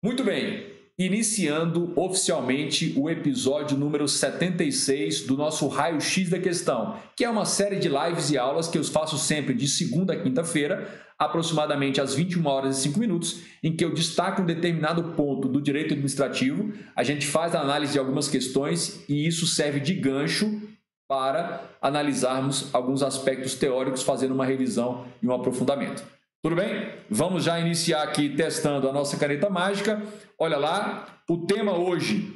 Muito bem, iniciando oficialmente o episódio número 76 do nosso Raio-X da Questão, que é uma série de lives e aulas que eu faço sempre de segunda a quinta-feira, aproximadamente às 21h05, em que eu destaco um determinado ponto do direito administrativo, a gente faz a análise de algumas questões e isso serve de gancho para analisarmos alguns aspectos teóricos, fazendo uma revisão e um aprofundamento. Tudo bem? Vamos já iniciar aqui testando a nossa caneta mágica. Olha lá, o tema hoje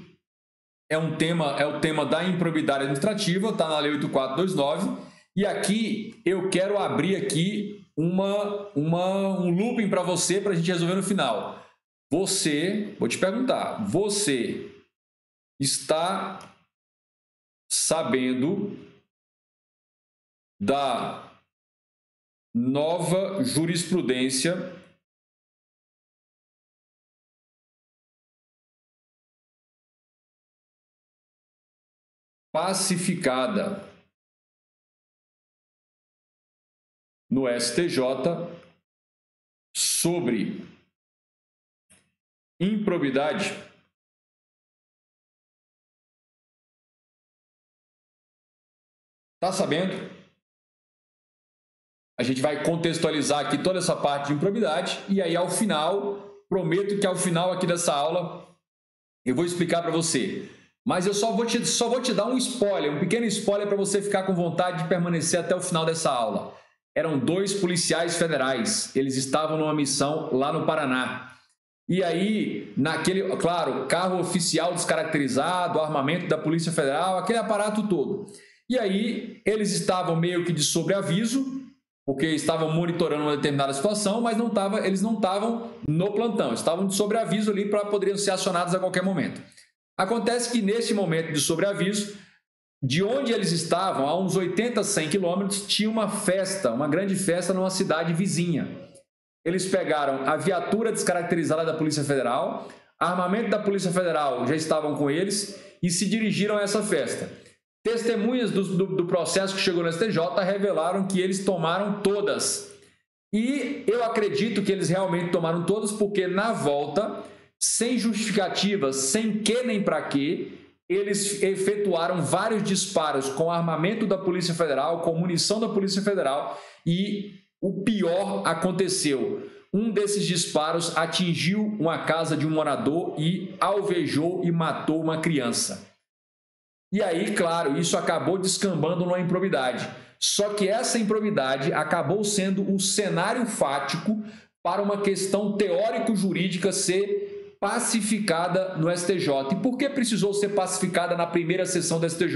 é o tema da improbidade administrativa, está na Lei 8429, e aqui eu quero abrir aqui um looping para você, para a gente resolver no final. Vou te perguntar, você está sabendo da nova jurisprudência pacificada no STJ sobre improbidade? Tá sabendo? A gente vai contextualizar aqui toda essa parte de improbidade e aí ao final, prometo que ao final aqui dessa aula eu vou explicar para você. Mas eu só vou te dar um spoiler, um pequeno spoiler para você ficar com vontade de permanecer até o final dessa aula. Eram 2 policiais federais, eles estavam numa missão lá no Paraná. E aí, claro, carro oficial descaracterizado, armamento da Polícia Federal, aquele aparato todo. E aí, eles estavam meio que de sobreaviso, porque estavam monitorando uma determinada situação, mas eles não estavam no plantão, estavam de sobreaviso ali para poderiam ser acionados a qualquer momento. Acontece que nesse momento de sobreaviso, de onde eles estavam, a uns 80, 100 quilômetros, tinha uma festa, uma grande festa numa cidade vizinha. Eles pegaram a viatura descaracterizada da Polícia Federal, armamento da Polícia Federal já estavam com eles e se dirigiram a essa festa. Testemunhas do processo que chegou no STJ revelaram que eles tomaram todas. E eu acredito que eles realmente tomaram todas porque na volta, sem justificativas, sem que nem para quê, eles efetuaram vários disparos com armamento da Polícia Federal, com munição da Polícia Federal e o pior aconteceu. Um desses disparos atingiu uma casa de um morador e alvejou e matou uma criança. E aí, claro, isso acabou descambando numa improbidade. Só que essa improbidade acabou sendo um cenário fático para uma questão teórico-jurídica ser pacificada no STJ. E por que precisou ser pacificada na primeira sessão do STJ?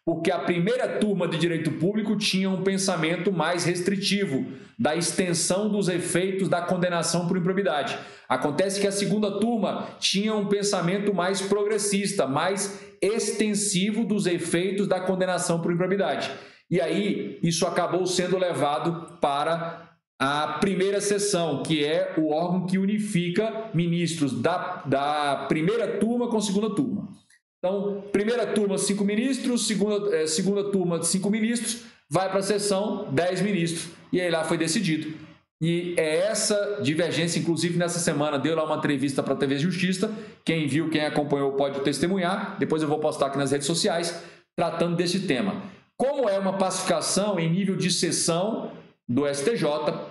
Porque a primeira turma de direito público tinha um pensamento mais restritivo da extensão dos efeitos da condenação por improbidade. Acontece que a segunda turma tinha um pensamento mais progressista, mais extensivo dos efeitos da condenação por improbidade. E aí, isso acabou sendo levado para a primeira sessão, que é o órgão que unifica ministros da primeira turma com a segunda turma. Então, primeira turma, 5 ministros, segunda turma, 5 ministros, vai para a sessão, 10 ministros. E aí lá foi decidido. E é essa divergência, inclusive nessa semana, deu lá uma entrevista para a TV Justiça. Quem viu, quem acompanhou pode testemunhar. Depois eu vou postar aqui nas redes sociais, tratando desse tema. Como é uma pacificação em nível de sessão do STJ,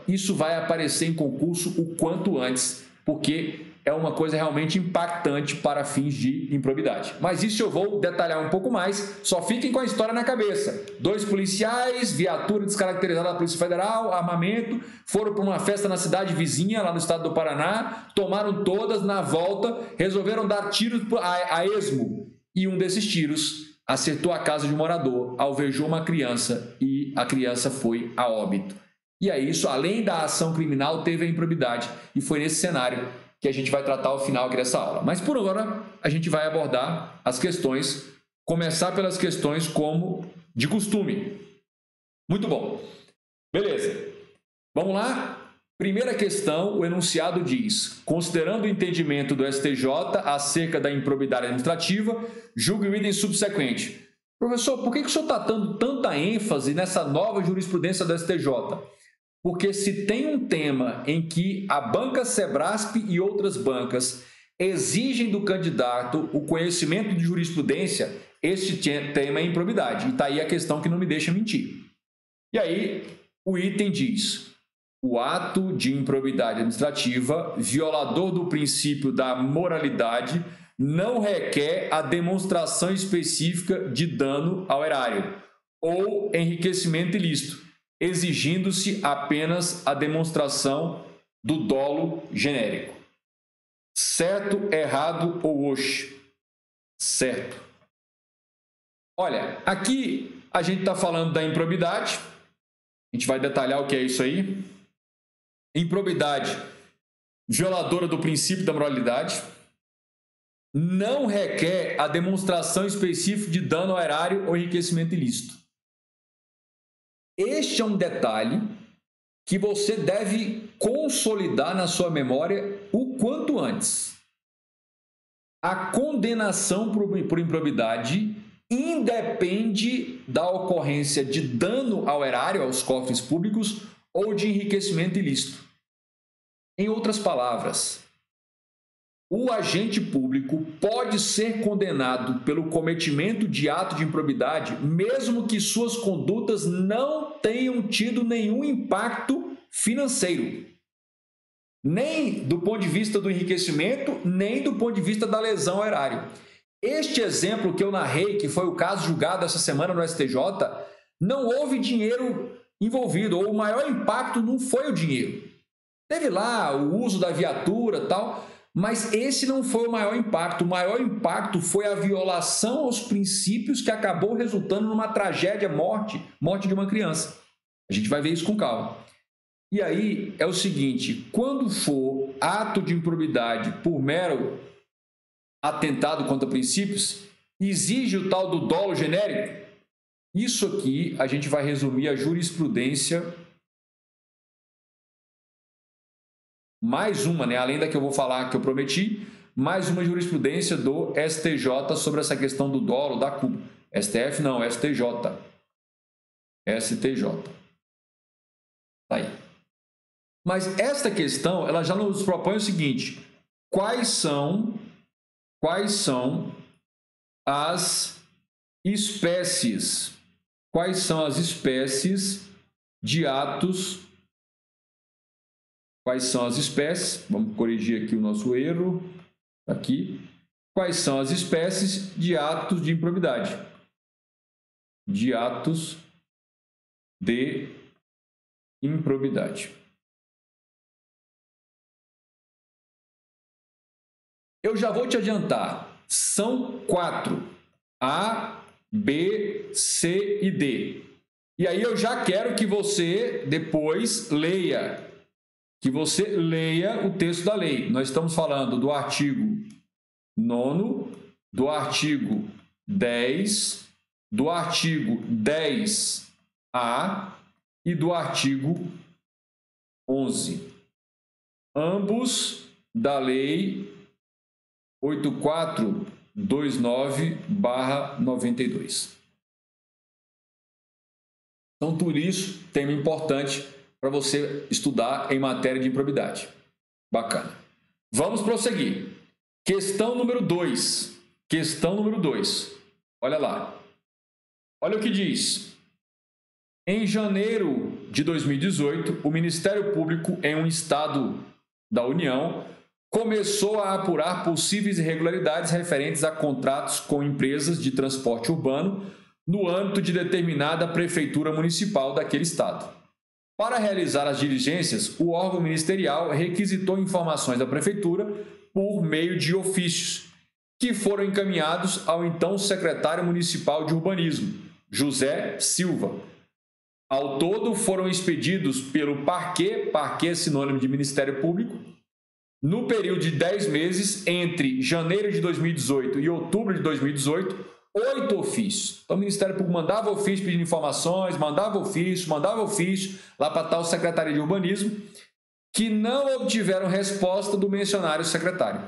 isso vai aparecer em concurso o quanto antes, porque é uma coisa realmente impactante para fins de improbidade. Mas isso eu vou detalhar um pouco mais, só fiquem com a história na cabeça. 2 policiais, viatura descaracterizada da Polícia Federal, armamento, foram para uma festa na cidade vizinha, lá no estado do Paraná, tomaram todas, na volta, resolveram dar tiros a esmo, e um desses tiros acertou a casa de um morador, alvejou uma criança e a criança foi a óbito. E aí isso, além da ação criminal, teve a improbidade, e foi nesse cenário que a gente vai tratar ao final aqui dessa aula. Mas por agora, a gente vai abordar as questões, começar pelas questões como de costume. Muito bom. Beleza. Vamos lá? Primeira questão, o enunciado diz: considerando o entendimento do STJ acerca da improbidade administrativa, julgue o item subsequente. Professor, por que o senhor está dando tanta ênfase nessa nova jurisprudência do STJ? Porque se tem um tema em que a banca Sebrasp e outras bancas exigem do candidato o conhecimento de jurisprudência, este tema é improbidade. E está aí a questão que não me deixa mentir. E aí, o item diz: o ato de improbidade administrativa, violador do princípio da moralidade, não requer a demonstração específica de dano ao erário ou enriquecimento ilícito, exigindo-se apenas a demonstração do dolo genérico. Certo, errado ou oxe? Certo. Olha, aqui a gente está falando da improbidade. A gente vai detalhar o que é isso aí. Improbidade, violadora do princípio da moralidade, não requer a demonstração específica de dano ao erário ou enriquecimento ilícito. Este é um detalhe que você deve consolidar na sua memória o quanto antes. A condenação por improbidade independe da ocorrência de dano ao erário, aos cofres públicos, ou de enriquecimento ilícito. Em outras palavras, o agente público pode ser condenado pelo cometimento de ato de improbidade, mesmo que suas condutas não tenham tido nenhum impacto financeiro, nem do ponto de vista do enriquecimento, nem do ponto de vista da lesão ao erário. Este exemplo que eu narrei, que foi o caso julgado essa semana no STJ, não houve dinheiro envolvido, ou o maior impacto não foi o dinheiro. Teve lá o uso da viatura e tal, mas esse não foi o maior impacto. O maior impacto foi a violação aos princípios que acabou resultando numa tragédia, morte de uma criança. A gente vai ver isso com calma. E aí é o seguinte, quando for ato de improbidade por mero atentado contra princípios, exige o tal do dolo genérico? Isso aqui a gente vai resumir a jurisprudência, mais uma, né? Além da que eu vou falar que eu prometi, mais uma jurisprudência do STJ sobre essa questão do dolo, da culpa. STF não, STJ. STJ. Tá aí. Mas esta questão, ela já nos propõe o seguinte: quais são as espécies? Quais são as espécies de atos? Quais são as espécies? Vamos corrigir aqui o nosso erro. Aqui. Quais são as espécies de atos de improbidade? De atos de improbidade. Eu já vou te adiantar. São 4. A, B, C e D. E aí eu já quero que você depois leia. Que você leia o texto da lei. Nós estamos falando do artigo 9º, do artigo 10, do artigo 10A e do artigo 11. Ambos da lei 8429/92. Então, tudo isso, tema importante para você estudar em matéria de improbidade. Bacana. Vamos prosseguir. Questão número 2. Questão número 2. Olha lá. Olha o que diz. Em janeiro de 2018, o Ministério Público, em um estado da União, começou a apurar possíveis irregularidades referentes a contratos com empresas de transporte urbano no âmbito de determinada prefeitura municipal daquele estado. Para realizar as diligências, o órgão ministerial requisitou informações da prefeitura por meio de ofícios, que foram encaminhados ao então secretário municipal de urbanismo, José Silva. Ao todo, foram expedidos pelo parquê sinônimo de Ministério Público, no período de 10 meses, entre janeiro de 2018 e outubro de 2018, 8 ofícios. Então, o Ministério Público mandava ofício pedindo informações, mandava ofício lá para tal Secretaria de Urbanismo, que não obtiveram resposta do mencionado secretário.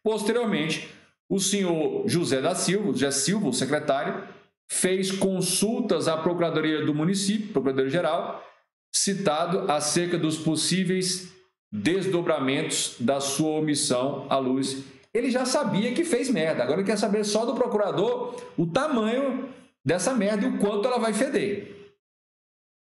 Posteriormente, o senhor José Silva, o secretário, fez consultas à Procuradoria do município, Procuradoria-Geral, citado acerca dos possíveis desdobramentos da sua omissão à luz. Ele já sabia que fez merda, agora ele quer saber só do procurador o tamanho dessa merda e o quanto ela vai feder.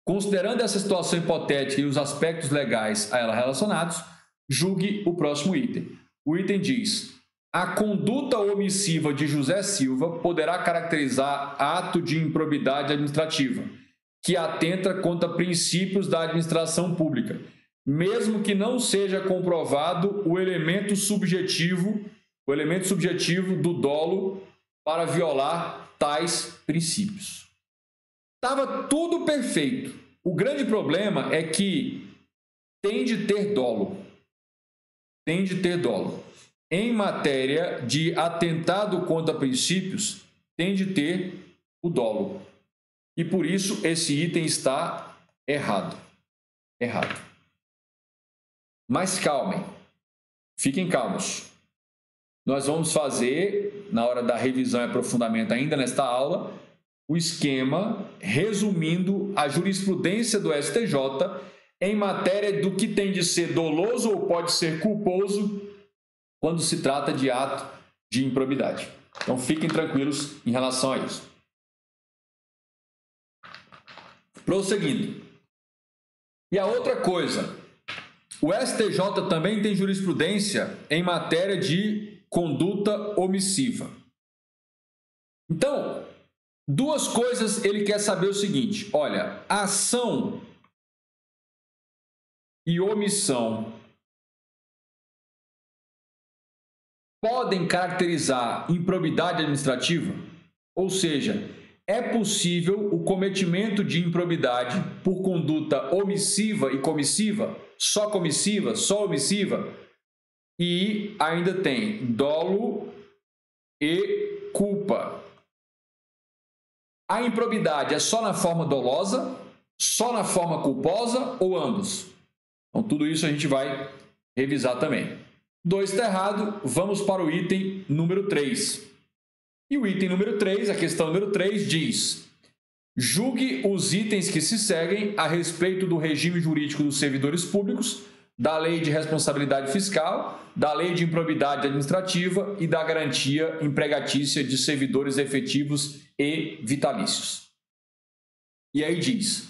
Considerando essa situação hipotética e os aspectos legais a ela relacionados, julgue o próximo item. O item diz: a conduta omissiva de José Silva poderá caracterizar ato de improbidade administrativa, que atenta contra princípios da administração pública, mesmo que não seja comprovado o elemento subjetivo do dolo para violar tais princípios. Estava tudo perfeito. O grande problema é que tem de ter dolo. Tem de ter dolo. Em matéria de atentado contra princípios, tem de ter o dolo. E por isso esse item está errado. Errado. Mas calmem. Fiquem calmos. Nós vamos fazer, na hora da revisão e aprofundamento ainda nesta aula, o esquema resumindo a jurisprudência do STJ em matéria do que tem de ser doloso ou pode ser culposo quando se trata de ato de improbidade. Então fiquem tranquilos em relação a isso. Prosseguindo. E a outra coisa, o STJ também tem jurisprudência em matéria de conduta omissiva. Então, duas coisas ele quer saber o seguinte: olha, ação e omissão podem caracterizar improbidade administrativa? Ou seja, é possível o cometimento de improbidade por conduta omissiva e comissiva, só omissiva, e ainda tem dolo e culpa. A improbidade é só na forma dolosa, só na forma culposa ou ambos? Então, tudo isso a gente vai revisar também. 2 está errado, vamos para o item número 3. E o item número 3, a questão número 3, diz: julgue os itens que se seguem a respeito do regime jurídico dos servidores públicos, da lei de responsabilidade fiscal, da lei de improbidade administrativa e da garantia empregatícia de servidores efetivos e vitalícios. E aí diz: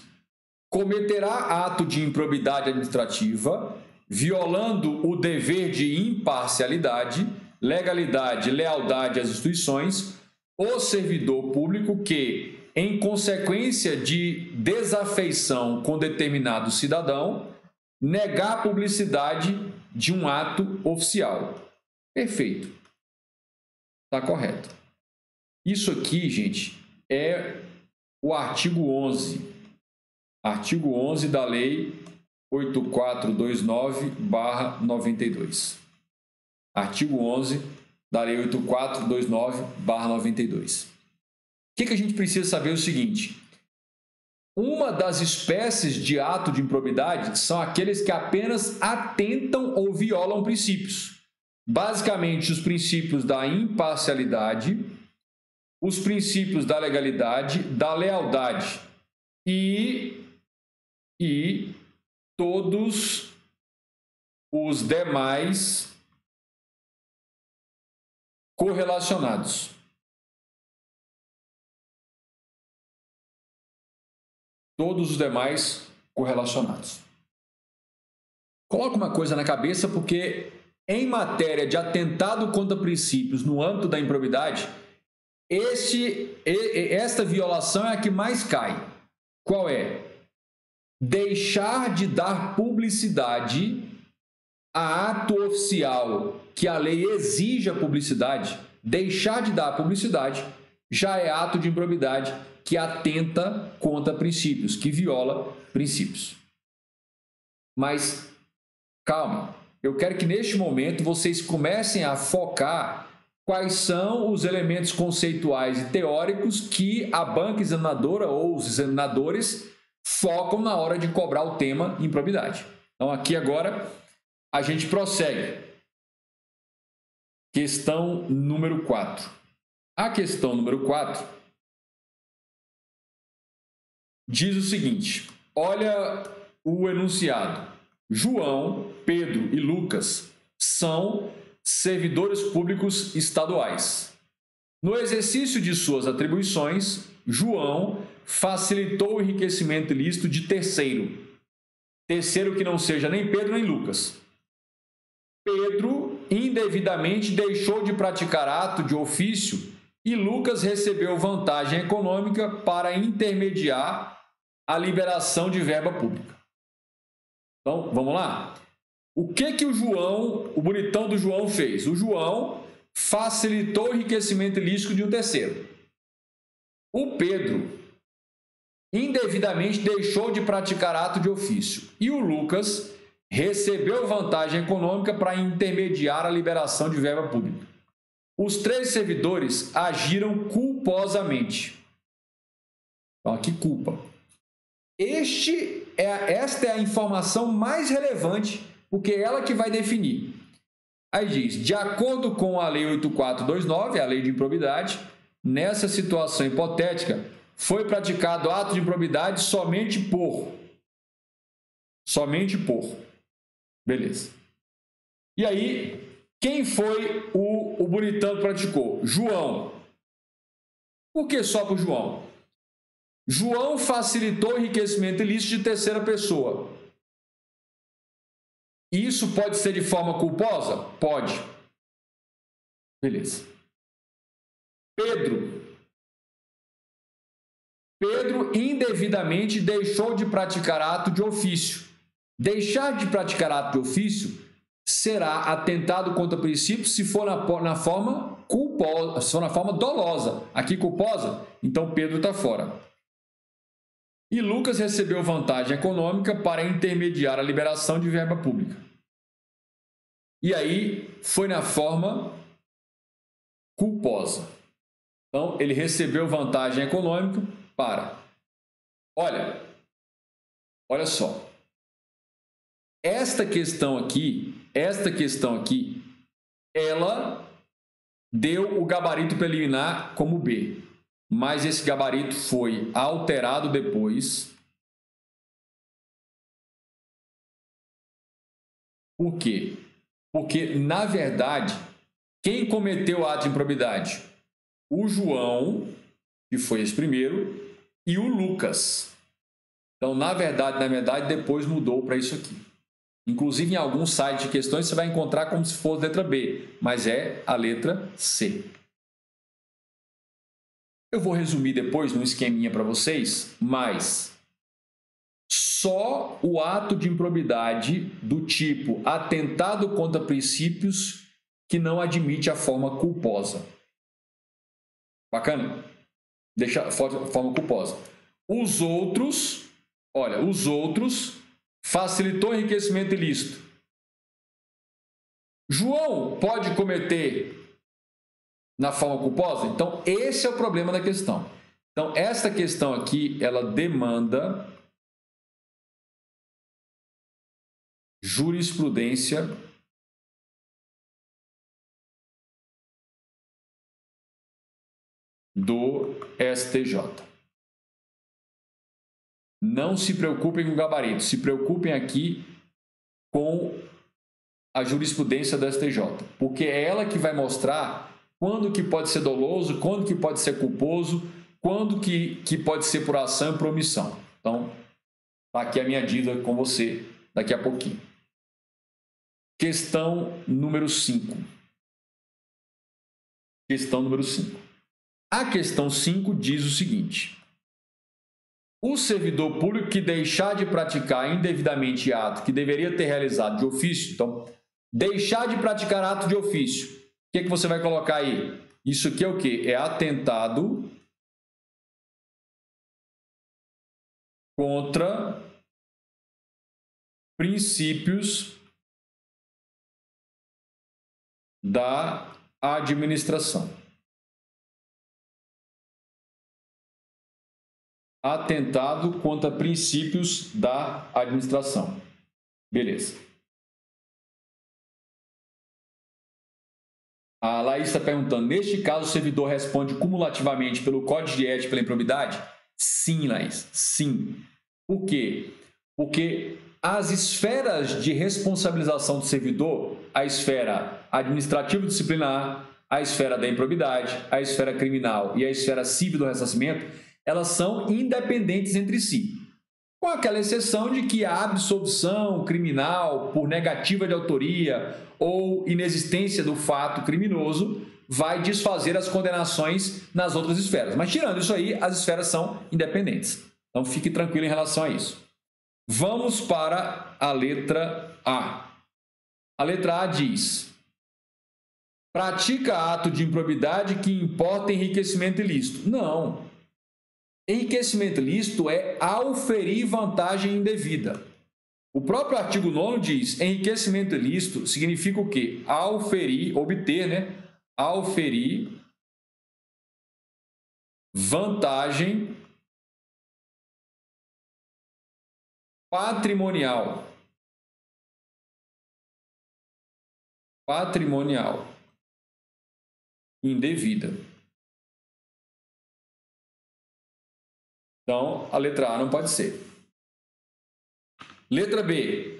cometerá ato de improbidade administrativa, violando o dever de imparcialidade, legalidade e lealdade às instituições, o servidor público que, em consequência de desafeição com determinado cidadão, negar publicidade de um ato oficial. Perfeito. Está correto. Isso aqui, gente, é o artigo 11. Artigo 11 da Lei 8429/92. Artigo 11 da Lei 8429/92. O que a gente precisa saber é o seguinte: uma das espécies de ato de improbidade são aqueles que apenas atentam ou violam princípios. Basicamente, os princípios da imparcialidade, os princípios da legalidade, da lealdade e todos os demais correlacionados. Todos os demais correlacionados. Coloca uma coisa na cabeça, porque em matéria de atentado contra princípios no âmbito da improbidade, esta violação é a que mais cai. Qual é? Deixar de dar publicidade a ato oficial que a lei exige a publicidade, deixar de dar publicidade já é ato de improbidade que atenta contra princípios, que viola princípios. Mas calma, eu quero que neste momento vocês comecem a focar quais são os elementos conceituais e teóricos que a banca examinadora ou os examinadores focam na hora de cobrar o tema improbidade. Então aqui agora a gente prossegue. Questão número 4. A questão número 4 diz o seguinte: olha o enunciado. João, Pedro e Lucas são servidores públicos estaduais. No exercício de suas atribuições, João facilitou o enriquecimento ilícito de terceiro que não seja nem Pedro nem Lucas. Pedro indevidamente deixou de praticar ato de ofício e Lucas recebeu vantagem econômica para intermediar a liberação de verba pública. Então, vamos lá? O que o bonitão do João fez? O João facilitou o enriquecimento ilícito de um terceiro. O Pedro indevidamente deixou de praticar ato de ofício e o Lucas recebeu vantagem econômica para intermediar a liberação de verba pública. Os três servidores agiram culposamente. Então, aqui culpa. Esta é a informação mais relevante, porque é ela que vai definir. Aí diz, de acordo com a Lei 8429, a Lei de Improbidade, nessa situação hipotética, foi praticado ato de improbidade somente por. Beleza. E aí, quem foi o bonitão que praticou? João. Por que só por João? João facilitou o enriquecimento ilícito de terceira pessoa. Isso pode ser de forma culposa? Pode. Beleza. Pedro indevidamente deixou de praticar ato de ofício. Deixar de praticar ato de ofício será atentado contra princípio se for na forma culposa, se for na forma dolosa. Aqui culposa, então Pedro está fora. E Lucas recebeu vantagem econômica para intermediar a liberação de verba pública. E aí foi na forma culposa. Então, ele recebeu vantagem econômica para. Olha só. Esta questão aqui, ela deu o gabarito preliminar como B. Mas esse gabarito foi alterado depois. Por quê? Porque, na verdade, quem cometeu o ato de improbidade? O João, que foi esse primeiro, e o Lucas. Então, na verdade, depois mudou para isso aqui. Inclusive, em alguns sites de questões, você vai encontrar como se fosse letra B, mas é a letra C. Eu vou resumir depois num esqueminha para vocês, mas só o ato de improbidade do tipo atentado contra princípios que não admite a forma culposa. Bacana? Deixa a forma culposa. Os outros facilitou o enriquecimento ilícito. João pode cometer na forma culposa? Então, esse é o problema da questão. Então, esta questão aqui, ela demanda jurisprudência do STJ. Não se preocupem com o gabarito, se preocupem aqui com a jurisprudência do STJ, porque é ela que vai mostrar quando que pode ser doloso, quando que pode ser culposo, quando que pode ser por ação e por omissão. Então, tá aqui a minha dívida com você daqui a pouquinho. Questão número 5. A questão 5 diz o seguinte: o servidor público que deixar de praticar indevidamente ato que deveria ter realizado de ofício, então, deixar de praticar ato de ofício, o que você vai colocar aí? Isso aqui é o quê? É atentado contra princípios da administração. Atentado contra princípios da administração. Beleza. A Laís está perguntando, neste caso o servidor responde cumulativamente pelo Código de Ética e pela improbidade? Sim, Laís, sim. Por quê? Porque as esferas de responsabilização do servidor, a esfera administrativo-disciplinar, a esfera da improbidade, a esfera criminal e a esfera civil do ressarcimento, elas são independentes entre si. Com aquela exceção de que a absolvição criminal por negativa de autoria ou inexistência do fato criminoso vai desfazer as condenações nas outras esferas. Mas tirando isso aí, as esferas são independentes. Então fique tranquilo em relação a isso. Vamos para a letra A. A letra A diz: pratica ato de improbidade que importa enriquecimento ilícito. Não. Enriquecimento ilícito é auferir vantagem indevida. O próprio artigo 9º diz: enriquecimento ilícito significa o quê? Auferir, obter, né? Auferir vantagem patrimonial. Patrimonial indevida. Então, a letra A não pode ser. Letra B.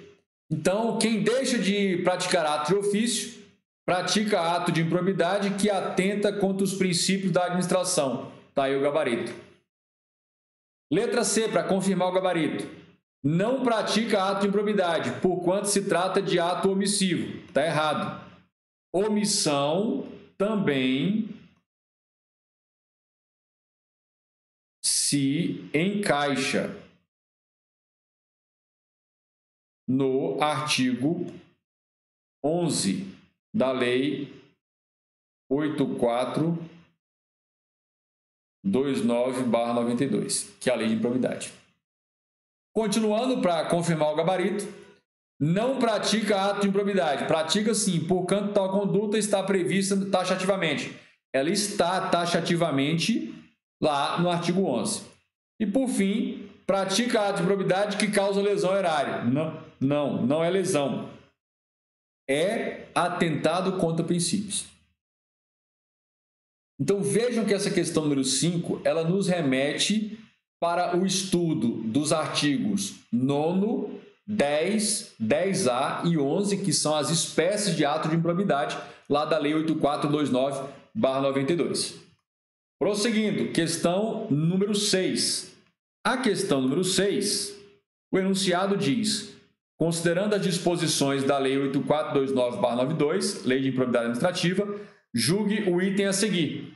Então, quem deixa de praticar ato de ofício, pratica ato de improbidade que atenta contra os princípios da administração. Está aí o gabarito. Letra C, para confirmar o gabarito. Não pratica ato de improbidade, porquanto se trata de ato omissivo. Está errado. Omissão também se encaixa no artigo 11 da Lei 8429/92, que é a Lei de Improbidade. Continuando, para confirmar o gabarito, não pratica ato de improbidade. Pratica sim, porquanto tal conduta está prevista taxativamente. Ela está taxativamente lá no artigo 11. E, por fim, pratica ato de improbidade que causa lesão ao erário. Não é lesão. É atentado contra princípios. Então, vejam que essa questão número 5, ela nos remete para o estudo dos artigos 9º, 10, 10A e 11, que são as espécies de ato de improbidade, lá da Lei 8429/92. Prosseguindo, questão número 6. A questão número 6, o enunciado diz: considerando as disposições da Lei 8429/92, Lei de Improbidade Administrativa, julgue o item a seguir.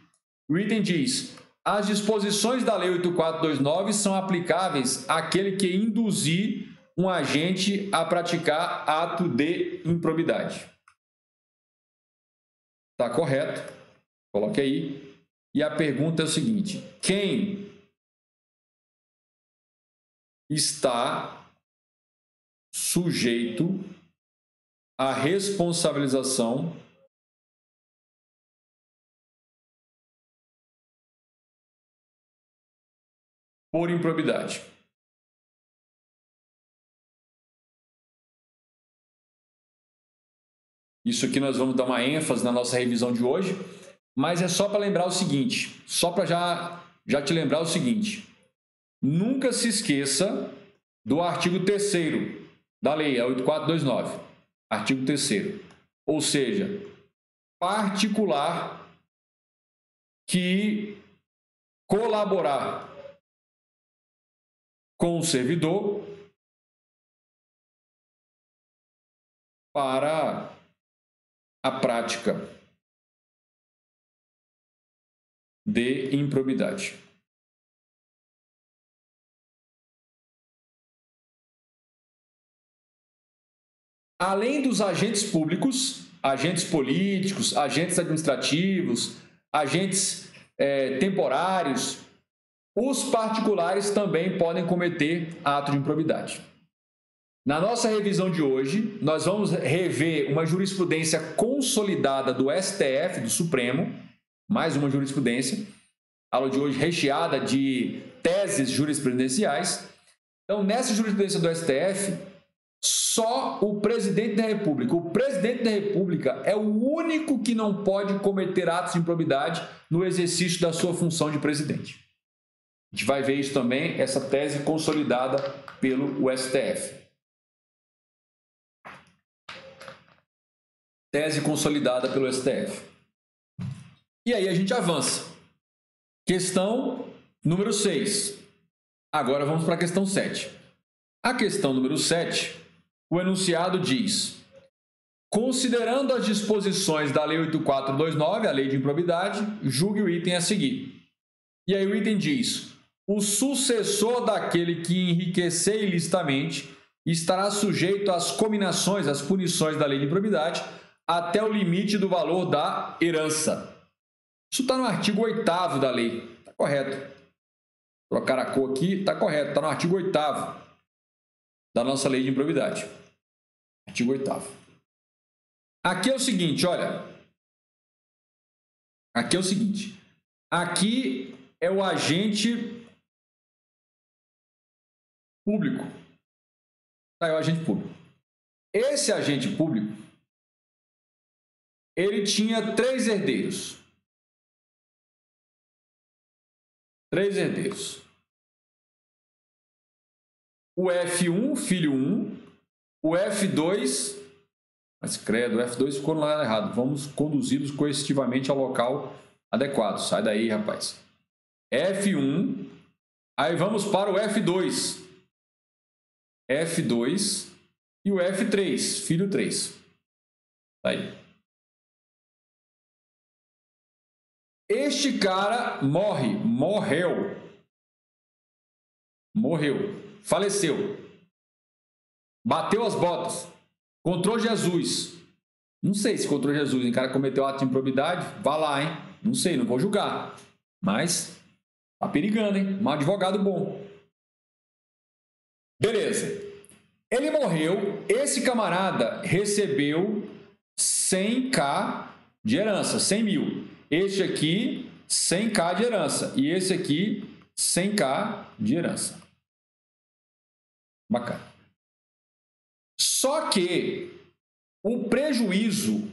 O item diz: as disposições da Lei 8429 são aplicáveis àquele que induzir um agente a praticar ato de improbidade. Está correto? Coloque aí. E a pergunta é o seguinte: quem está sujeito à responsabilização por improbidade? Isso aqui nós vamos dar uma ênfase na nossa revisão de hoje, mas é só para lembrar o seguinte, só para já te lembrar o seguinte: nunca se esqueça do artigo 3º da Lei 8429, artigo 3º, ou seja, particular que colaborar com o servidor para a prática de improbidade. Além dos agentes públicos, agentes políticos, agentes administrativos, agentes temporários, os particulares também podem cometer ato de improbidade. Na nossa revisão de hoje, nós vamos rever uma jurisprudência consolidada do STF, do Supremo, mais uma jurisprudência, a aula de hoje recheada de teses jurisprudenciais. Então, nessa jurisprudência do STF, só o presidente da República é o único que não pode cometer atos de improbidade no exercício da sua função de presidente. A gente vai ver isso também, essa tese consolidada pelo STF. Tese consolidada pelo STF. E aí a gente avança. Questão número 6. Agora vamos para a questão 7. A questão número 7, o enunciado diz: considerando as disposições da Lei 8429, a Lei de Improbidade, julgue o item a seguir. E aí o item diz: o sucessor daquele que enriquecer ilicitamente estará sujeito às cominações, às punições da Lei de Improbidade, até o limite do valor da herança. Isso está no artigo 8º da lei. Está correto. Trocar a cor aqui, está correto. Está no artigo 8º da nossa Lei de Improbidade. Artigo 8º. Aqui é o seguinte, olha. Aqui é o seguinte. Aqui é o agente público. É o agente público. Esse agente público, ele tinha 3 herdeiros. 3 herdeiros. O F1, filho 1, o F2, mas credo, o F2 ficou no lado errado. Vamos conduzi-los coercitivamente ao local adequado. Sai daí, rapaz. F1, aí vamos para o F2. F2 e o F3, filho 3. Aí. Este cara morreu, faleceu, bateu as botas, encontrou Jesus. Não sei se encontrou Jesus, o cara cometeu ato de improbidade, vá lá, hein? Não sei, não vou julgar, mas tá perigando, hein? Um advogado bom. Beleza. Ele morreu, esse camarada recebeu 100k de herança, 100 mil. Este aqui, 100k de herança. E esse aqui, 100k de herança. Bacana. Só que o prejuízo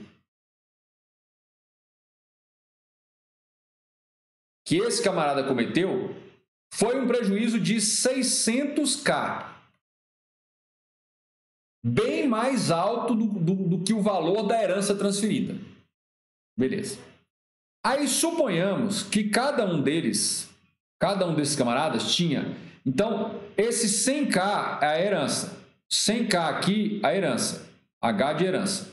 que esse camarada cometeu foi um prejuízo de 600k. Bem mais alto do que o valor da herança transferida. Beleza. Aí suponhamos que cada um desses camaradas tinha. Então, esse 100k é a herança. 100k aqui, a herança. H de herança.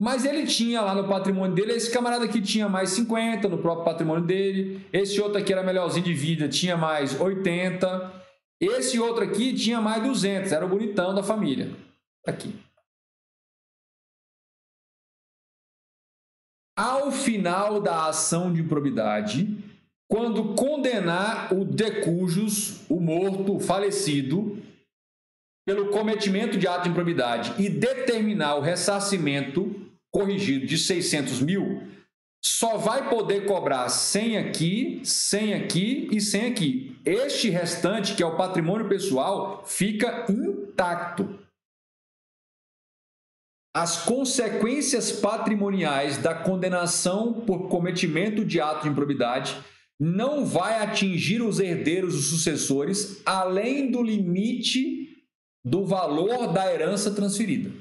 Mas ele tinha lá no patrimônio dele, esse camarada aqui tinha mais 50 no próprio patrimônio dele. Esse outro aqui era melhorzinho de vida, tinha mais 80. Esse outro aqui tinha mais 200, era o bonitão da família. Aqui. Ao final da ação de improbidade, quando condenar o de cujus, o morto, o falecido, pelo cometimento de ato de improbidade e determinar o ressarcimento corrigido de 600 mil, só vai poder cobrar 100 aqui, 100 aqui e 100 aqui. Este restante, que é o patrimônio pessoal, fica intacto. As consequências patrimoniais da condenação por cometimento de ato de improbidade não vai atingir os herdeiros, os sucessores, além do limite do valor da herança transferida.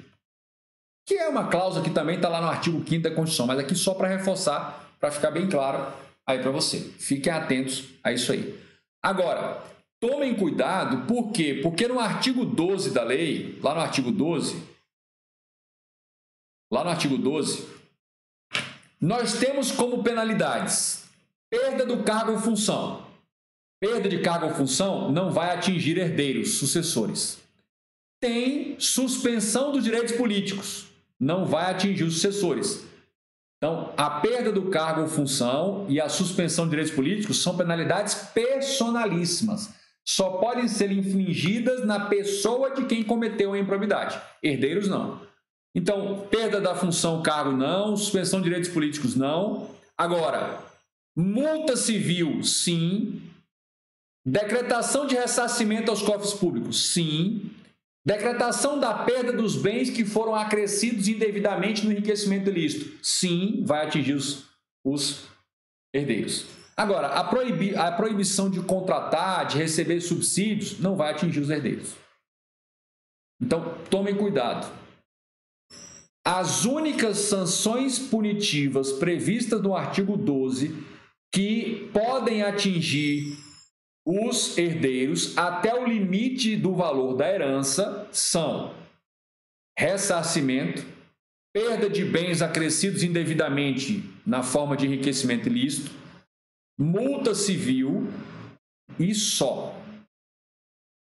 Que é uma cláusula que também está lá no artigo 5º da Constituição, mas aqui só para reforçar, para ficar bem claro aí para você. Fiquem atentos a isso aí. Agora, tomem cuidado, por quê? Porque no artigo 12 da lei, lá no artigo 12, nós temos como penalidades perda do cargo ou função. Perda de cargo ou função não vai atingir herdeiros, sucessores. Tem suspensão dos direitos políticos, não vai atingir os sucessores. Então, a perda do cargo ou função e a suspensão de direitos políticos são penalidades personalíssimas. Só podem ser infligidas na pessoa de quem cometeu a improbidade. Herdeiros, não. Então, perda da função, cargo, não. Suspensão de direitos políticos, não. Agora, multa civil, sim. Decretação de ressarcimento aos cofres públicos, sim. Decretação da perda dos bens que foram acrescidos indevidamente no enriquecimento ilícito, sim, vai atingir os herdeiros. Agora, a proibição de contratar, de receber subsídios, não vai atingir os herdeiros. Então, tomem cuidado. As únicas sanções punitivas previstas no artigo 12 que podem atingir os herdeiros até o limite do valor da herança são ressarcimento, perda de bens acrescidos indevidamente na forma de enriquecimento ilícito, multa civil e só.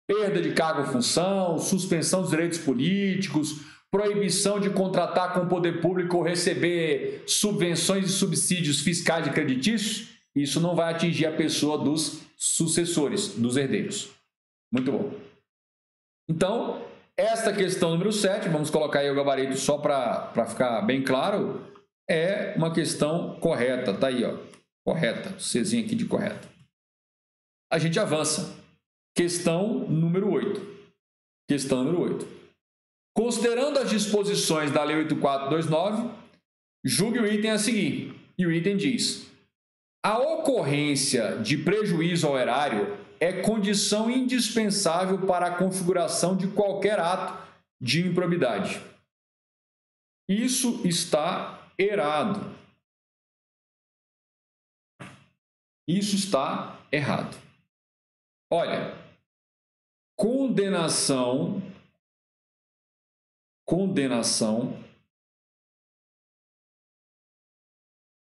Perda de cargo ou função, suspensão dos direitos políticos, proibição de contratar com o poder público ou receber subvenções e subsídios fiscais e creditícios, isso não vai atingir a pessoa dos sucessores, dos herdeiros. Muito bom. Então, esta questão número 7, vamos colocar aí o gabarito só para ficar bem claro, é uma questão correta, tá aí, ó, correta, Czinho aqui de correta. A gente avança. Questão número 8. Questão número 8. Considerando as disposições da Lei 8429, julgue o item a seguir. E o item diz: a ocorrência de prejuízo ao erário é condição indispensável para a configuração de qualquer ato de improbidade. Isso está errado. Isso está errado. Olha, condenação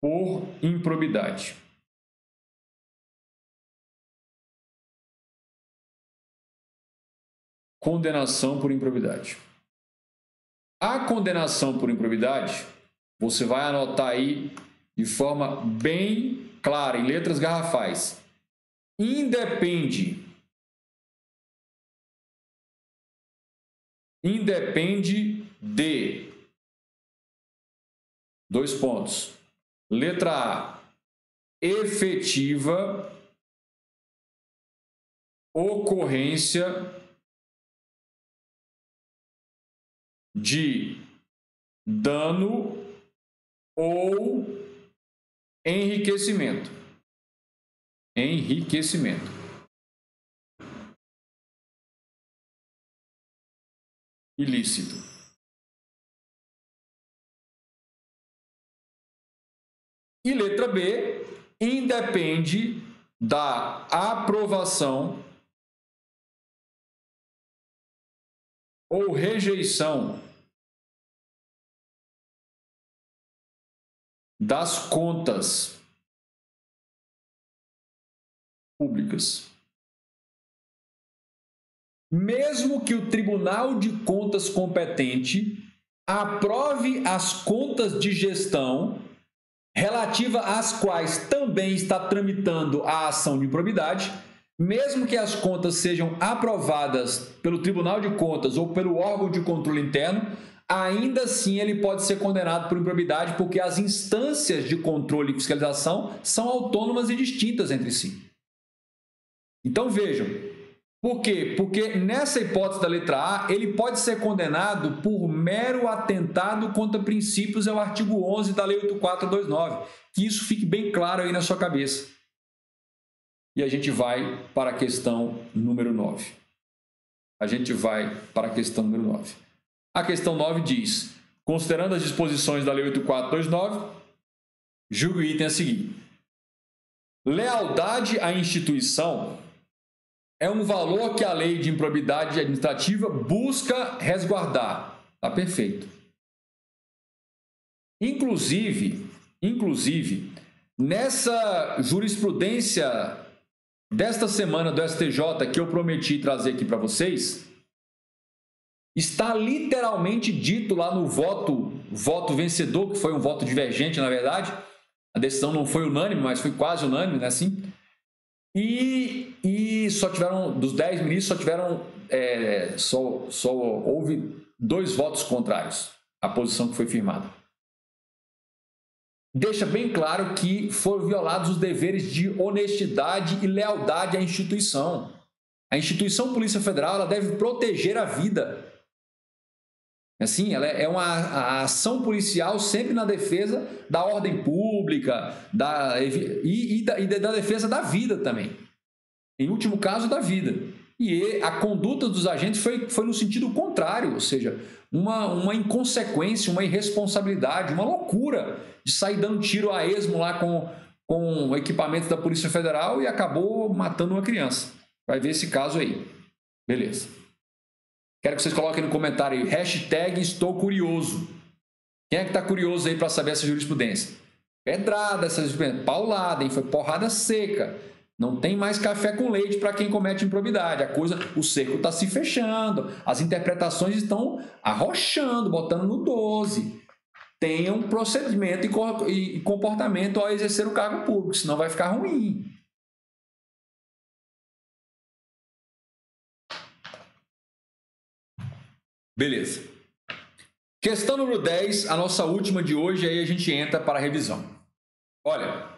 por improbidade. Condenação por improbidade. A condenação por improbidade, você vai anotar aí de forma bem clara, em letras garrafais. Independe de 2 pontos. Letra A, efetiva ocorrência de dano ou enriquecimento. Ilícito. E letra B, independe da aprovação ou rejeição das contas públicas. Mesmo que o Tribunal de Contas competente aprove as contas de gestão relativa às quais também está tramitando a ação de improbidade, mesmo que as contas sejam aprovadas pelo Tribunal de Contas ou pelo órgão de controle interno, ainda assim ele pode ser condenado por improbidade porque as instâncias de controle e fiscalização são autônomas e distintas entre si. Então vejam, por quê? Porque nessa hipótese da letra A, ele pode ser condenado por mero atentado contra princípios, é o artigo 11 da Lei 8429. Que isso fique bem claro aí na sua cabeça. E a gente vai para a questão número 9. A questão 9 diz: considerando as disposições da Lei 8429, julgue o item a seguir. Lealdade à instituição é um valor que a lei de improbidade administrativa busca resguardar. Está perfeito. Inclusive, nessa jurisprudência desta semana do STJ que eu prometi trazer aqui para vocês, está literalmente dito lá no voto vencedor, que foi um voto divergente, na verdade. A decisão não foi unânime, mas foi quase unânime, né? Assim. E só tiveram, dos 10 ministros, só houve 2 votos contrários à posição que foi firmada. Deixa bem claro que foram violados os deveres de honestidade e lealdade à instituição. A instituição Polícia Federal ela deve proteger a vida. Assim, ela é a ação policial sempre na defesa da ordem pública da defesa da vida também. Em último caso, da vida. E a conduta dos agentes foi no sentido contrário, ou seja, uma inconsequência, uma irresponsabilidade, uma loucura de sair dando tiro a esmo lá com equipamentos da Polícia Federal e acabou matando uma criança. Vai ver esse caso aí. Beleza. Quero que vocês coloquem no comentário aí, hashtag estou curioso. Quem é que está curioso aí para saber essa jurisprudência? Pedrada essa jurisprudência, paulada, hein? Foi porrada seca. Não tem mais café com leite para quem comete improbidade. O cerco está se fechando, as interpretações estão arrochando, botando no 12. Tenha um procedimento e comportamento ao exercer o cargo público, senão vai ficar ruim. Beleza. Questão número 10, a nossa última de hoje, aí a gente entra para a revisão. Olha,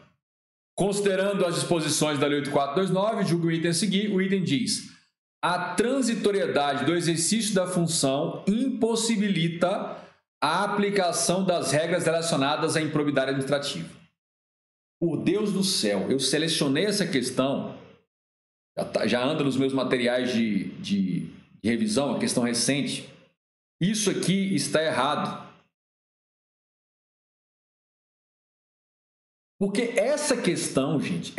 considerando as disposições da Lei 8429, julgo o item a seguir, o item diz: a transitoriedade do exercício da função impossibilita a aplicação das regras relacionadas à improbidade administrativa. Por Deus do céu, eu selecionei essa questão, já anda nos meus materiais de revisão, a questão recente. Isso aqui está errado. Porque essa questão, gente,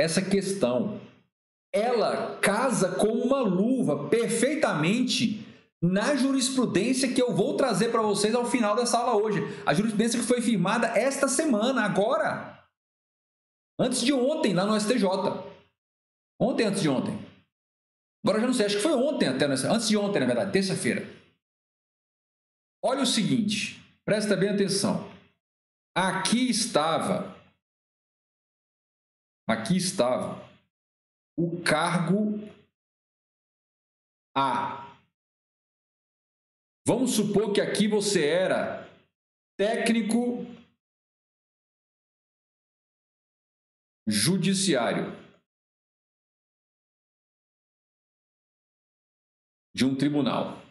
ela casa com uma luva perfeitamente na jurisprudência que eu vou trazer para vocês ao final dessa aula hoje. A jurisprudência que foi firmada esta semana, agora. Antes de ontem, lá no STJ. Ontem, antes de ontem. Agora eu já não sei, acho que foi ontem até, antes de ontem, na verdade, terça-feira. Olha o seguinte, presta bem atenção. Aqui estava o cargo A. Vamos supor que aqui você era técnico judiciário de um tribunal.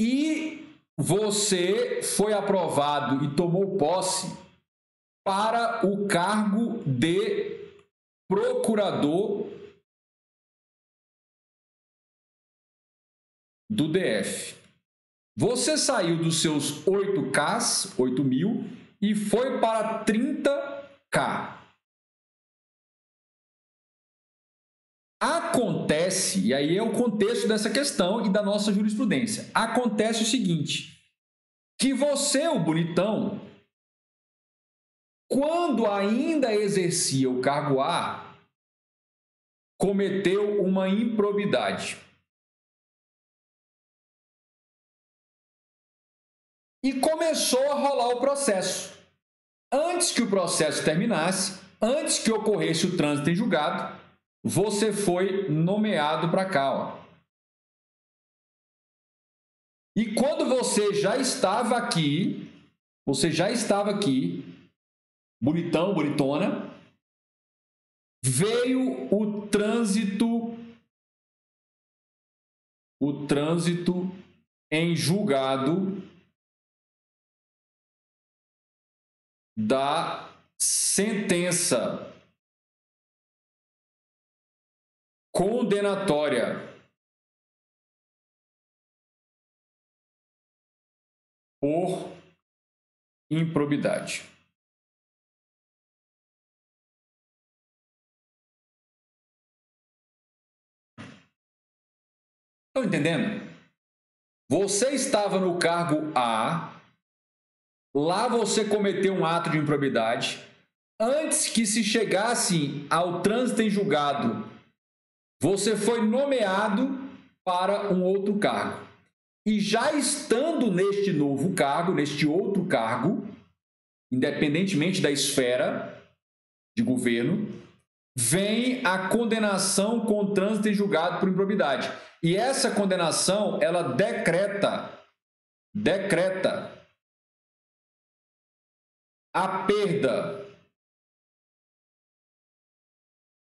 E você foi aprovado e tomou posse para o cargo de procurador do DF. Você saiu dos seus 8Ks, 8 mil, e foi para 30K. Acontece, e aí é o contexto dessa questão e da nossa jurisprudência, acontece o seguinte, que você, o bonitão, quando ainda exercia o cargo A, cometeu uma improbidade. E começou a rolar o processo. Antes que o processo terminasse, antes que ocorresse o trânsito em julgado, você foi nomeado para cá, ó. E quando você já estava aqui, bonitão, bonitona, veio o trânsito em julgado da sentença condenatória por improbidade. Estão entendendo? Você estava no cargo A, lá você cometeu um ato de improbidade. Antes que se chegasse ao trânsito em julgado, você foi nomeado para um outro cargo. E já estando neste novo cargo, neste outro cargo, independentemente da esfera de governo, vem a condenação com trânsito em julgado por improbidade. E essa condenação, ela decreta a perda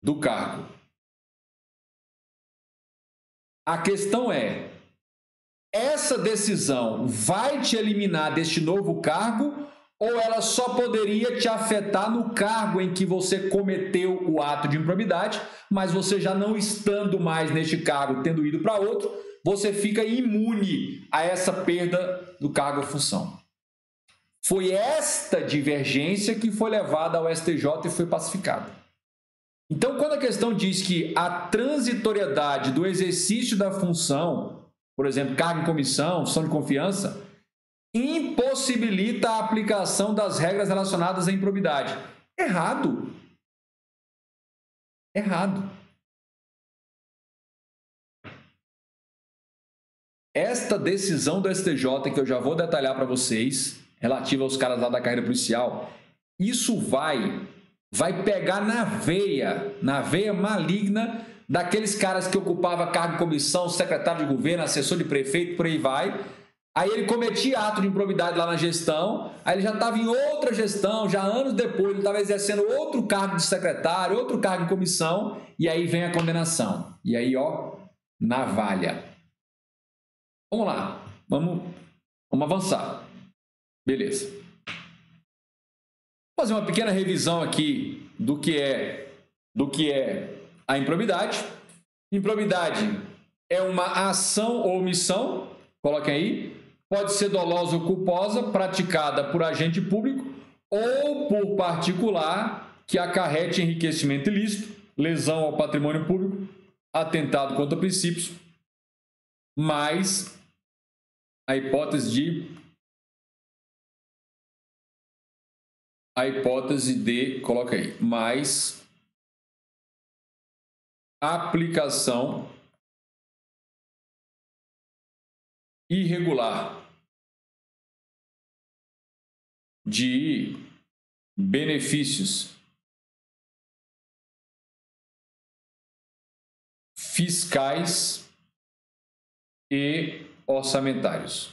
do cargo. A questão é, essa decisão vai te eliminar deste novo cargo ou ela só poderia te afetar no cargo em que você cometeu o ato de improbidade, mas você já não estando mais neste cargo, tendo ido para outro, você fica imune a essa perda do cargo ou função. Foi esta divergência que foi levada ao STJ e foi pacificada. Então, quando a questão diz que a transitoriedade do exercício da função, por exemplo, cargo em comissão, função de confiança, impossibilita a aplicação das regras relacionadas à improbidade. Errado. Errado. Esta decisão do STJ, que eu já vou detalhar para vocês, relativa aos caras lá da carreira policial, isso vai pegar na veia maligna daqueles caras que ocupavam cargo em comissão, secretário de governo, assessor de prefeito, por aí vai. Aí ele cometia ato de improbidade lá na gestão, aí ele já estava em outra gestão, já anos depois ele estava exercendo outro cargo de secretário, outro cargo em comissão, e aí vem a condenação. E aí, ó, navalha. Vamos lá, vamos avançar. Beleza. Vou fazer uma pequena revisão aqui do que é a improbidade. Improbidade é uma ação ou omissão, coloquem aí, pode ser dolosa ou culposa, praticada por agente público ou por particular que acarrete enriquecimento ilícito, lesão ao patrimônio público, atentado contra princípios, mais a hipótese de, coloca aí, mais aplicação irregular de benefícios fiscais e orçamentários.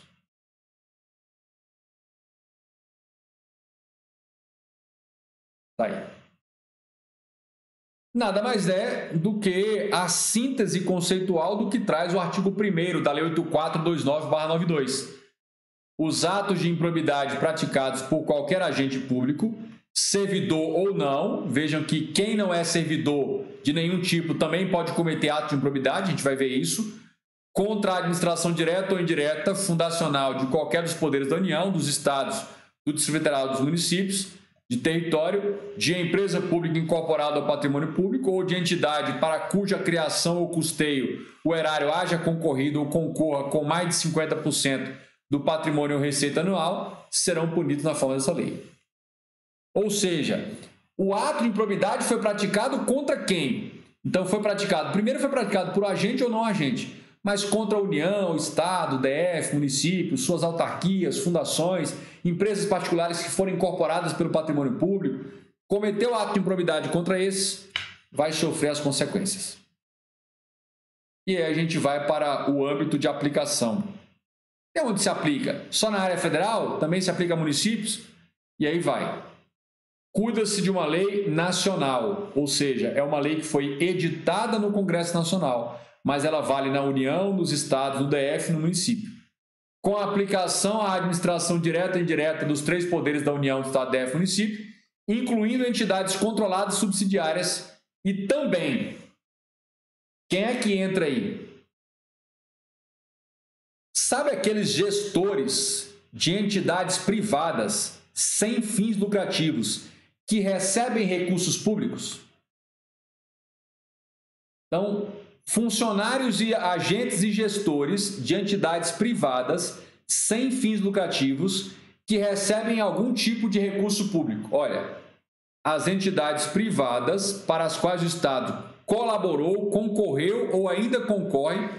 Tá aí. Nada mais é do que a síntese conceitual do que traz o artigo 1º da Lei 8429/92. Os atos de improbidade praticados por qualquer agente público, servidor ou não, vejam que quem não é servidor de nenhum tipo também pode cometer ato de improbidade, a gente vai ver isso, contra a administração direta ou indireta, fundacional de qualquer dos poderes da União, dos estados, do Distrito Federal, dos municípios, de território, de empresa pública incorporada ao patrimônio público ou de entidade para cuja criação ou custeio o erário haja concorrido ou concorra com mais de 50% do patrimônio ou receita anual, serão punidos na forma dessa lei. Ou seja, o ato de improbidade foi praticado contra quem? Então, primeiro foi praticado por agente ou não agente, mas contra a União, Estado, DF, município, suas autarquias, fundações, empresas particulares que forem incorporadas pelo patrimônio público, cometeu ato de improbidade contra esses, vai sofrer as consequências. E aí a gente vai para o âmbito de aplicação. E onde se aplica? Só na área federal? Também se aplica a municípios? E aí vai. Cuida-se de uma lei nacional, ou seja, é uma lei que foi editada no Congresso Nacional, mas ela vale na União, nos estados, no DF e no município. Com a aplicação à administração direta e indireta dos 3 poderes da União, do Estado, DF e município, incluindo entidades controladas subsidiárias e também, quem é que entra aí? Sabe aqueles gestores de entidades privadas sem fins lucrativos que recebem recursos públicos? Então, funcionários e agentes e gestores de entidades privadas sem fins lucrativos que recebem algum tipo de recurso público. Olha, as entidades privadas para as quais o Estado colaborou, concorreu ou ainda concorre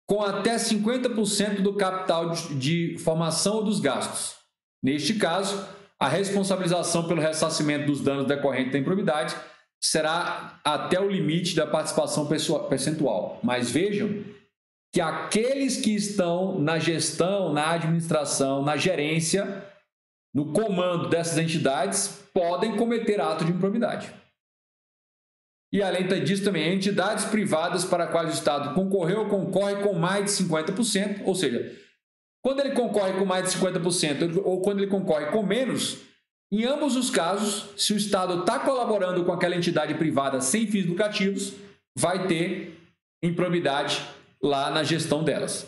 com até 50% do capital de formação ou dos gastos. Neste caso, a responsabilização pelo ressarcimento dos danos decorrentes da improbidade será até o limite da participação percentual. Mas vejam que aqueles que estão na gestão, na administração, na gerência, no comando dessas entidades, podem cometer ato de improbidade. E além disso também, entidades privadas para as quais o Estado concorreu ou concorre com mais de 50%, ou seja, Quando ele concorre com mais de 50% ou quando ele concorre com menos, em ambos os casos, se o Estado está colaborando com aquela entidade privada sem fins lucrativos, vai ter improbidade lá na gestão delas.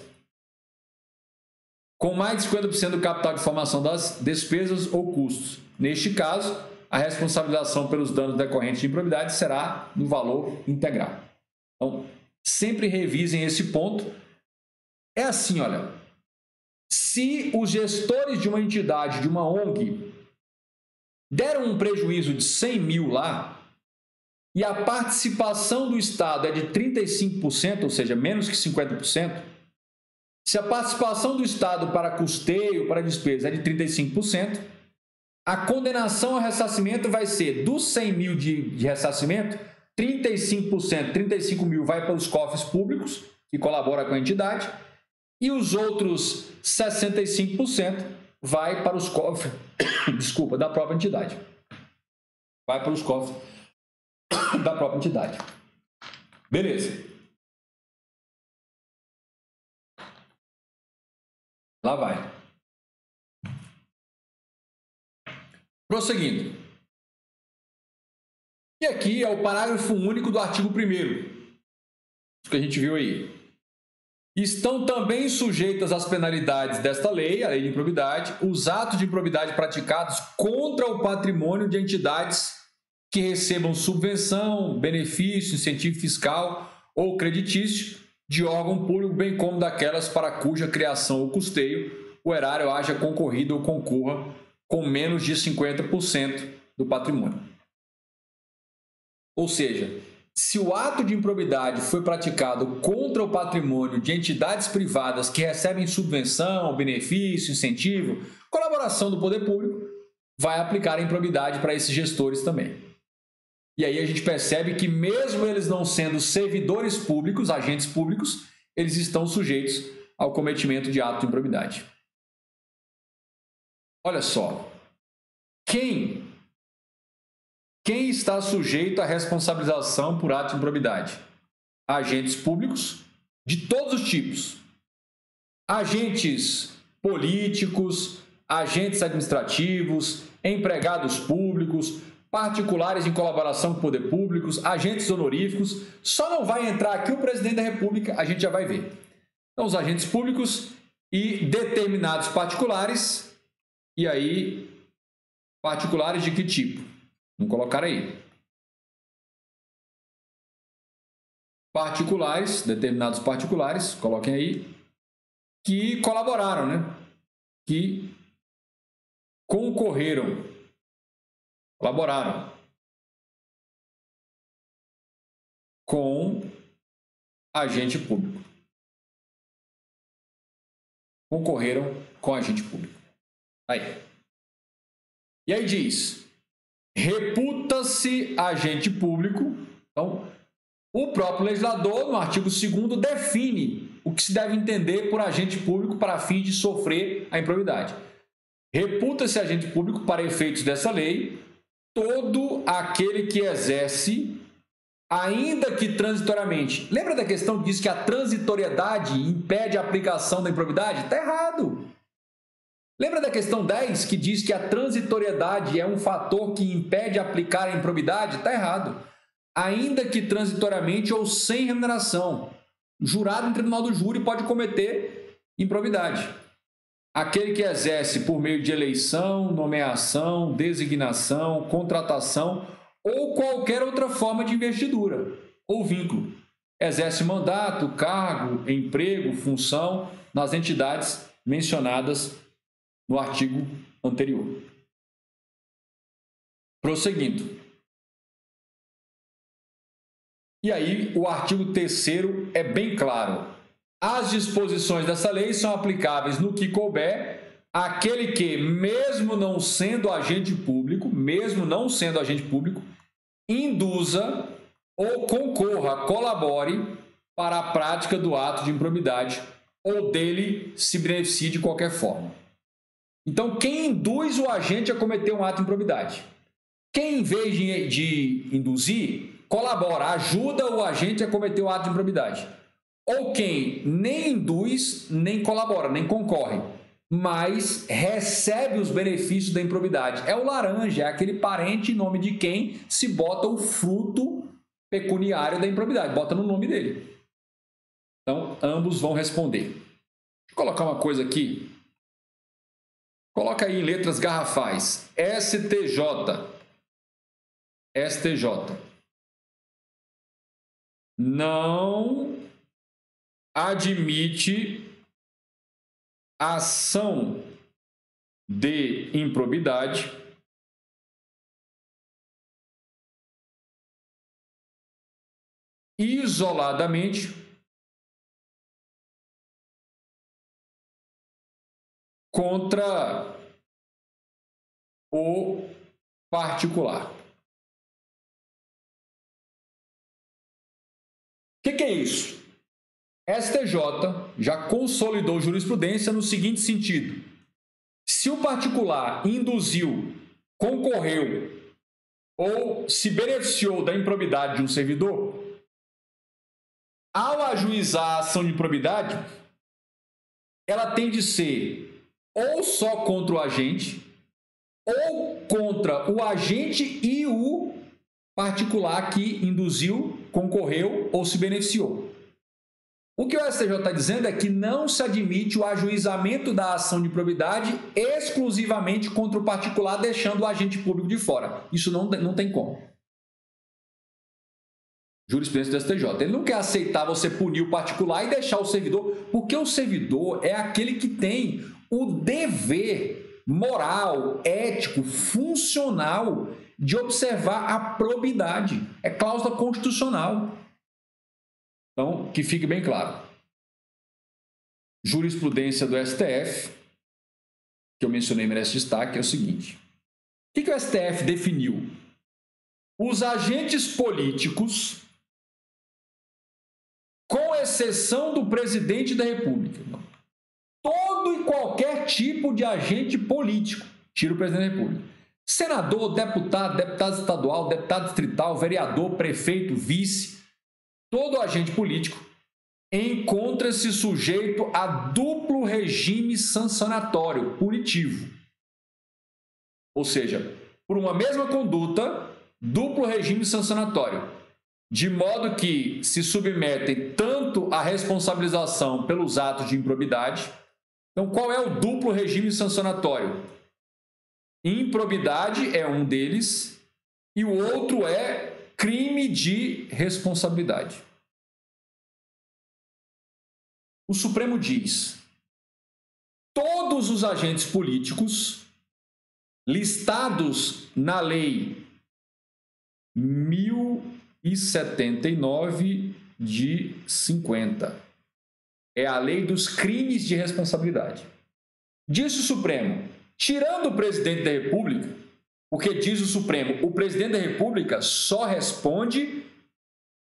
Com mais de 50% do capital de formação das despesas ou custos. Neste caso, a responsabilização pelos danos decorrentes de improbidade será no valor integral. Então, sempre revisem esse ponto. É assim, olha, se os gestores de uma entidade, de uma ONG, deram um prejuízo de 100 mil lá, e a participação do Estado é de 35%, ou seja, menos que 50%, se a participação do Estado para custeio, para despesa é de 35%, a condenação ao ressarcimento vai ser dos 100 mil de ressarcimento, 35%, 35 mil vai para os cofres públicos, que colaboram com a entidade, e os outros 65% vai para os cofres, desculpa, da própria entidade. Vai para os cofres da própria entidade. Beleza. Lá vai. Prosseguindo. E aqui é o parágrafo único do artigo 1º. Isso que a gente viu aí. Estão também sujeitas às penalidades desta lei, a lei de improbidade, os atos de improbidade praticados contra o patrimônio de entidades que recebam subvenção, benefício, incentivo fiscal ou creditício de órgão público, bem como daquelas para cuja criação ou custeio o erário haja concorrido ou concorra com menos de 50% do patrimônio. Ou seja, se o ato de improbidade foi praticado contra o patrimônio de entidades privadas que recebem subvenção, benefício, incentivo, colaboração do poder público, vai aplicar a improbidade para esses gestores também. E aí a gente percebe que mesmo eles não sendo servidores públicos, agentes públicos, eles estão sujeitos ao cometimento de ato de improbidade. Olha só, quem está sujeito à responsabilização por ato de improbidade? Agentes públicos de todos os tipos. Agentes políticos, agentes administrativos, empregados públicos, particulares em colaboração com o poder público, agentes honoríficos. Só não vai entrar aqui o presidente da República, a gente já vai ver. Então, os agentes públicos e determinados particulares. E aí, particulares de que tipo? Vamos colocar aí. Particulares, determinados particulares, coloquem aí, que colaboraram, né? Que concorreram, colaboraram com agente público. Concorreram com agente público. Aí. E aí diz, reputa-se agente público. Então, o próprio legislador, no artigo 2º, define o que se deve entender por agente público para fim de sofrer a improbidade. Reputa-se agente público, para efeitos dessa lei, todo aquele que exerce, ainda que transitoriamente. Lembra da questão que diz que a transitoriedade impede a aplicação da improbidade? Está errado. Lembra da questão 10, que diz que a transitoriedade é um fator que impede aplicar a improbidade? Está errado. Ainda que transitoriamente ou sem remuneração. Jurado em tribunal do júri pode cometer improbidade. Aquele que exerce por meio de eleição, nomeação, designação, contratação ou qualquer outra forma de investidura ou vínculo. Exerce mandato, cargo, emprego, função nas entidades mencionadas no artigo anterior. Prosseguindo. E aí, o artigo 3º é bem claro. As disposições dessa lei são aplicáveis no que couber àquele que, mesmo não sendo agente público, induza ou concorra, colabore para a prática do ato de improbidade ou dele se beneficie de qualquer forma. Então, quem induz o agente a cometer um ato de improbidade? Quem, em vez de induzir, colabora, ajuda o agente a cometer o ato de improbidade. ou quem nem induz, nem colabora, nem concorre, mas recebe os benefícios da improbidade. É o laranja, é aquele parente em nome de quem se bota o fruto pecuniário da improbidade, bota no nome dele. Então, ambos vão responder. Deixa eu colocar uma coisa aqui. Coloca aí em letras garrafais. STJ. STJ. Não admite ação de improbidade isoladamente contra o particular. O que é isso? STJ já consolidou jurisprudência no seguinte sentido: se o particular induziu, concorreu ou se beneficiou da improbidade de um servidor, ao ajuizar a ação de improbidade, ela tem de ser ou só contra o agente, ou contra o agente e o particular que induziu, concorreu ou se beneficiou. O que o STJ está dizendo é que não se admite o ajuizamento da ação de improbidade exclusivamente contra o particular, deixando o agente público de fora. Isso não tem como. Jurisprudência do STJ. Ele não quer aceitar você punir o particular e deixar o servidor, porque o servidor é aquele que tem o dever moral, ético, funcional de observar a probidade. É cláusula constitucional. Então, que fique bem claro. Jurisprudência do STF, que eu mencionei, merece destaque, é o seguinte. O que o STF definiu? Os agentes políticos, com exceção do presidente da República, todo e qualquer tipo de agente político, tira o presidente da República, senador, deputado estadual, deputado distrital, vereador, prefeito, vice, todo agente político encontra-se sujeito a duplo regime sancionatório punitivo. Ou seja, por uma mesma conduta, duplo regime sancionatório, de modo que se submetem tanto à responsabilização pelos atos de improbidade. Então, qual é o duplo regime sancionatório? Improbidade é um deles e o outro é crime de responsabilidade. O Supremo diz: todos os agentes políticos listados na Lei 1079 de 50. É a lei dos crimes de responsabilidade. Diz o Supremo, tirando o presidente da República, porque diz o Supremo, o presidente da República só responde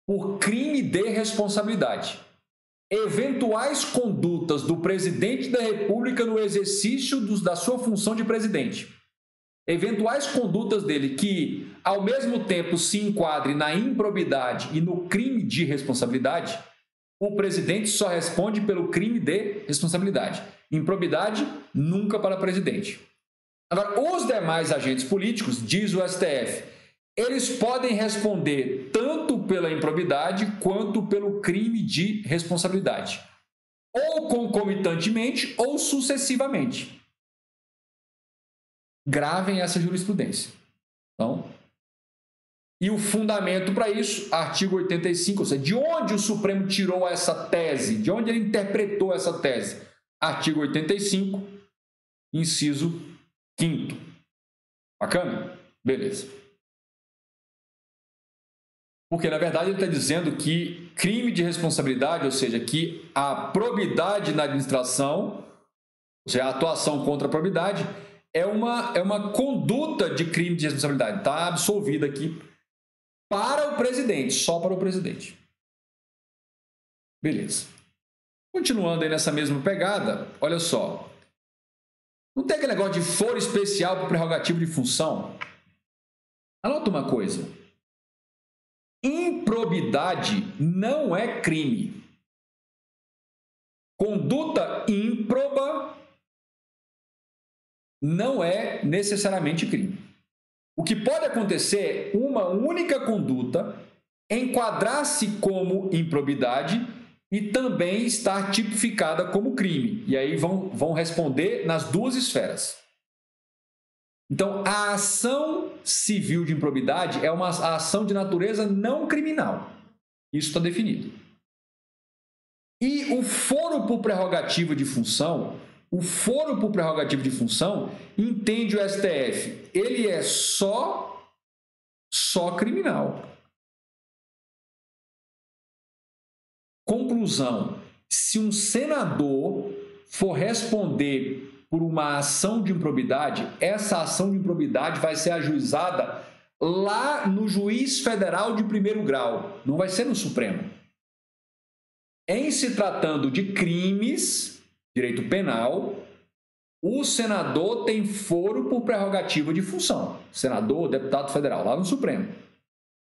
por crime de responsabilidade. Eventuais condutas do presidente da República no exercício da sua função de presidente, eventuais condutas dele que, ao mesmo tempo, se enquadrem na improbidade e no crime de responsabilidade, o presidente só responde pelo crime de responsabilidade. Improbidade, nunca para presidente. Agora, os demais agentes políticos, diz o STF, eles podem responder tanto pela improbidade quanto pelo crime de responsabilidade, ou concomitantemente ou sucessivamente. Gravem essa jurisprudência. Então, e o fundamento para isso, artigo 85, ou seja, de onde o Supremo tirou essa tese, de onde ele interpretou essa tese? Artigo 85, inciso 5º. Bacana? Beleza. Porque, na verdade, ele está dizendo que crime de responsabilidade, ou seja, que a probidade na administração, ou seja, a atuação contra a probidade, é uma conduta de crime de responsabilidade. Está absolvida aqui para o presidente, só para o presidente. Beleza. Continuando aí nessa mesma pegada, olha só. Não tem aquele negócio de foro especial para prerrogativo de função? Anota uma coisa. Improbidade não é crime. conduta ímproba não é necessariamente crime. O que pode acontecer é uma única conduta enquadrar-se como improbidade e também estar tipificada como crime. E aí vão responder nas duas esferas. Então, a ação civil de improbidade é uma ação de natureza não criminal. Isso está definido. E o foro por prerrogativa de função, entende o STF, ele é só criminal. Conclusão: se um senador for responder por uma ação de improbidade, essa ação de improbidade vai ser ajuizada lá no juiz federal de primeiro grau, não vai ser no Supremo. Em se tratando de crimes, direito penal, o senador tem foro por prerrogativa de função. Senador, deputado federal, lá no Supremo.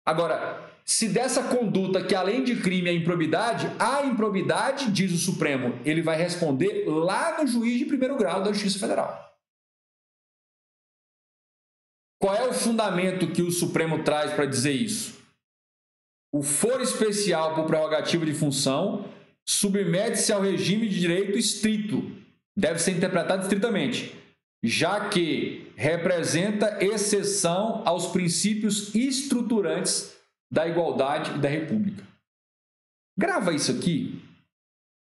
Agora, se dessa conduta que além de crime é improbidade, a improbidade, diz o Supremo, ele vai responder lá no juiz de primeiro grau da Justiça Federal. Qual é o fundamento que o Supremo traz para dizer isso? O foro especial por prerrogativa de função submete-se ao regime de direito estrito, deve ser interpretado estritamente, já que representa exceção aos princípios estruturantes da igualdade e da república. Grava isso aqui,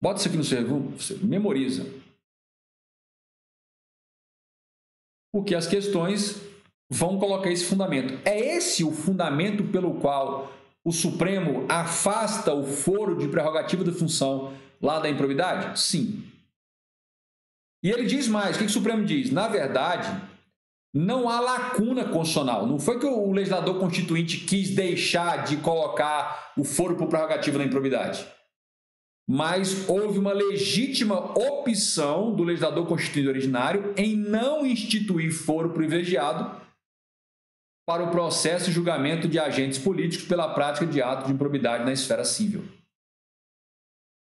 bota isso aqui no seu, memoriza. Porque as questões vão colocar esse fundamento. É esse o fundamento pelo qual o Supremo afasta o foro de prerrogativa de função lá da improbidade? Sim. E ele diz mais, o que o Supremo diz? Na verdade, não há lacuna constitucional. Não foi que o legislador constituinte quis deixar de colocar o foro por prerrogativa da improbidade. Mas houve uma legítima opção do legislador constituinte originário em não instituir foro privilegiado para o processo e julgamento de agentes políticos pela prática de atos de improbidade na esfera civil.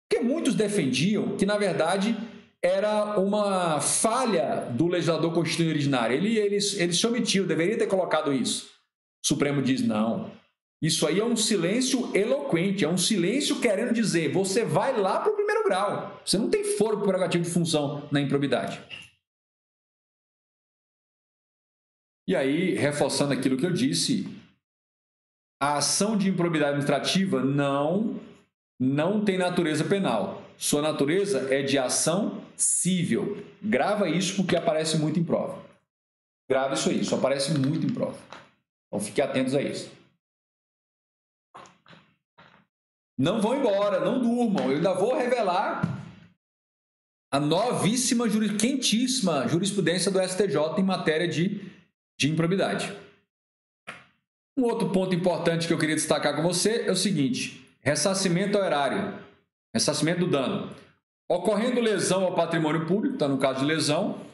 Porque muitos defendiam que, na verdade, era uma falha do legislador constituinte originário. Ele se omitiu, deveria ter colocado isso. O Supremo diz, não. Isso aí é um silêncio eloquente, é um silêncio querendo dizer, você vai lá para o primeiro grau. Você não tem foro prerrogativo de função na improbidade. E aí, reforçando aquilo que eu disse, a ação de improbidade administrativa não tem natureza penal. Sua natureza é de ação cível. Grava isso porque aparece muito em prova. Grava isso aí, isso aparece muito em prova. Então, fiquem atentos a isso. Não vão embora, não durmam. Eu ainda vou revelar a novíssima, quentíssima jurisprudência do STJ em matéria de improbidade. Um outro ponto importante que eu queria destacar com você é o seguinte: ressarcimento ao erário, ressarcimento do dano. Ocorrendo lesão ao patrimônio público, está no caso de lesão,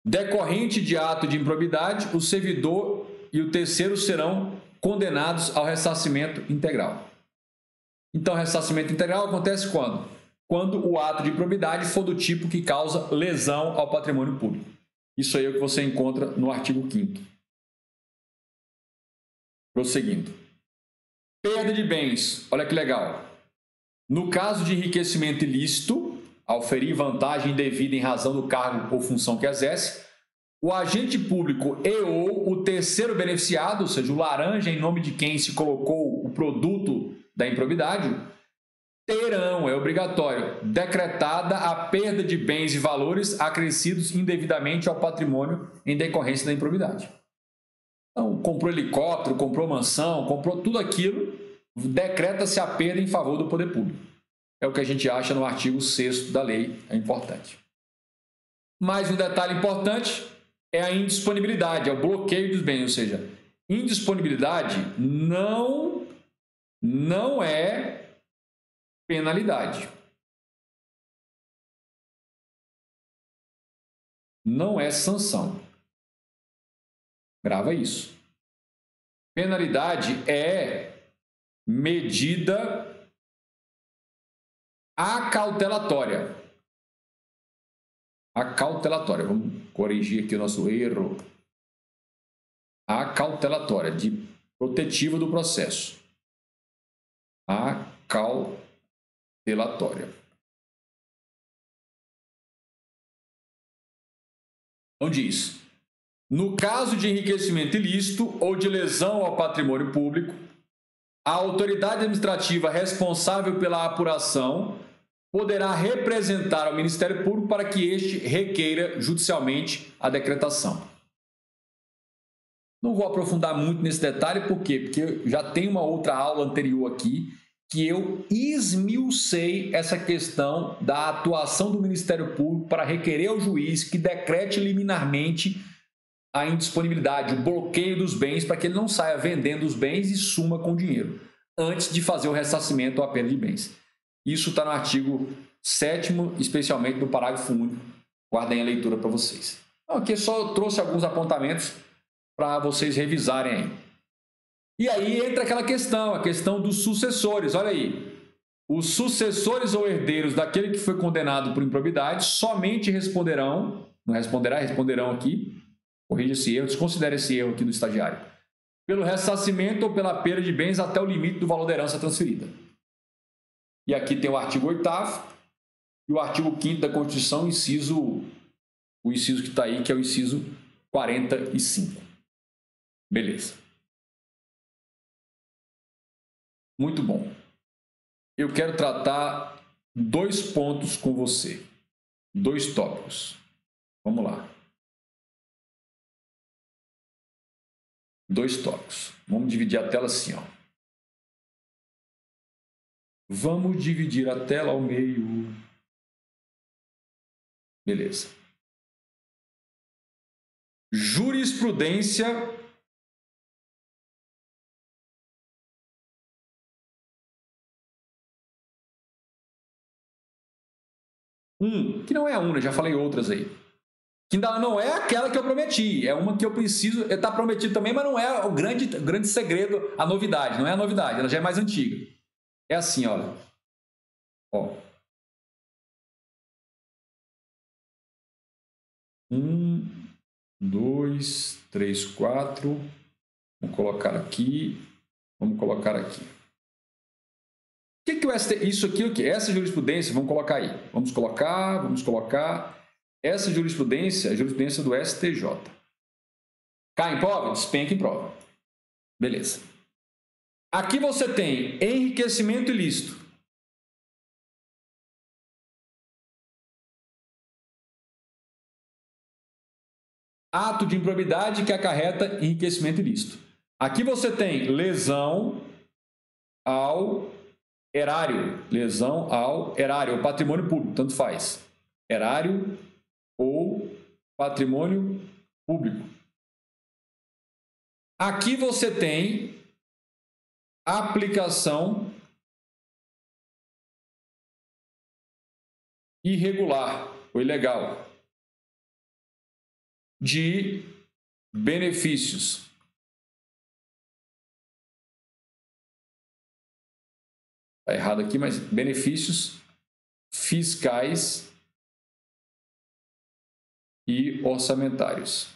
decorrente de ato de improbidade, o servidor e o terceiro serão condenados ao ressarcimento integral. Então, ressarcimento integral acontece quando? Quando o ato de improbidade for do tipo que causa lesão ao patrimônio público. Isso aí é o que você encontra no artigo 5º. Prosseguindo. Perda de bens. Olha que legal. No caso de enriquecimento ilícito, ao ferir vantagem indevida em razão do cargo ou função que exerce, o agente público ou o terceiro beneficiado, ou seja, o laranja em nome de quem se colocou o produto da improbidade, terão, é obrigatório, decretada a perda de bens e valores acrescidos indevidamente ao patrimônio em decorrência da improbidade. Então, comprou helicóptero, comprou mansão, comprou tudo aquilo, decreta-se a perda em favor do poder público. É o que a gente acha no artigo 6º da lei, é importante. Mais um detalhe importante é a indisponibilidade, é o bloqueio dos bens, ou seja, indisponibilidade não é penalidade. Não é sanção. Grava isso. Penalidade é medida acautelatória. Acautelatória. Vamos corrigir aqui o nosso erro. Acautelatória, de protetiva do processo. Acautelatória. Então diz: no caso de enriquecimento ilícito ou de lesão ao patrimônio público, a autoridade administrativa responsável pela apuração poderá representar ao Ministério Público para que este requeira judicialmente a decretação. Não vou aprofundar muito nesse detalhe, por quê? Porque já tem uma outra aula anterior aqui que eu esmiucei essa questão da atuação do Ministério Público para requerer ao juiz que decrete liminarmente a indisponibilidade, o bloqueio dos bens, para que ele não saia vendendo os bens e suma com o dinheiro, antes de fazer o ressarcimento ou a perda de bens. Isso está no artigo 7º, especialmente no parágrafo único. Guardem a leitura para vocês. Então, aqui só trouxe alguns apontamentos para vocês revisarem aí. E aí entra aquela questão, a questão dos sucessores. Olha aí, os sucessores ou herdeiros daquele que foi condenado por improbidade somente responderão, não responderá, responderão aqui, corrija esse erro, desconsidere esse erro aqui do estagiário, pelo ressarcimento ou pela perda de bens até o limite do valor da herança transferida. E aqui tem o artigo 8º e o artigo 5º da Constituição, o inciso que está aí, que é o inciso 45. Beleza. Muito bom. Eu quero tratar 2 pontos com você. 2 tópicos. Vamos lá. 2 tópicos. Vamos dividir a tela assim, ó. Vamos dividir a tela ao meio. Beleza. Jurisprudência que não é a UNA, já falei outras aí. Que ainda não é aquela que eu prometi, é uma que eu preciso, está prometido também, mas não é o grande segredo, a novidade, não é a novidade, ela já é mais antiga. É assim, olha. Ó. 1, 2, 3, 4. Vamos colocar aqui. Vamos colocar aqui. O que o STJ... Isso aqui, o que? Essa jurisprudência, vamos colocar aí. Vamos colocar. Essa jurisprudência é a jurisprudência do STJ. Cai em prova? Despenca em prova. Beleza. Aqui você tem enriquecimento ilícito. Ato de improbidade que acarreta enriquecimento ilícito. Aqui você tem lesão ao erário. Lesão ao erário, ou patrimônio público, tanto faz. Erário ou patrimônio público. Aqui você tem aplicação irregular ou ilegal de benefícios. Está errado aqui, mas benefícios fiscais e orçamentários.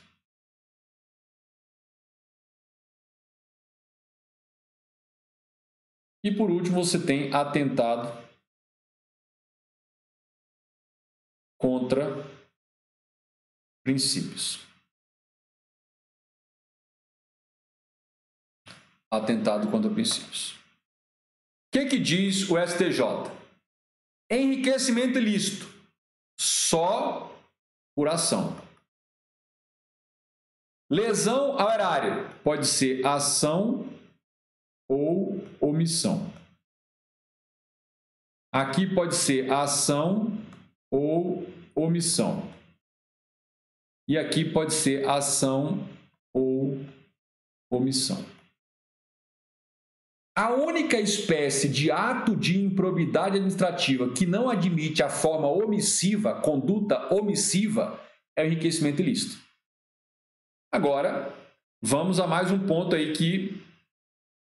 E por último, você tem atentado contra princípios. Atentado contra princípios. O que diz o STJ? Enriquecimento ilícito, só por ação. Lesão ao erário, pode ser ação ou omissão. Aqui pode ser ação ou omissão. E aqui pode ser ação ou omissão. A única espécie de ato de improbidade administrativa que não admite a forma omissiva, conduta omissiva, é o enriquecimento ilícito. Agora, vamos a mais um ponto aí que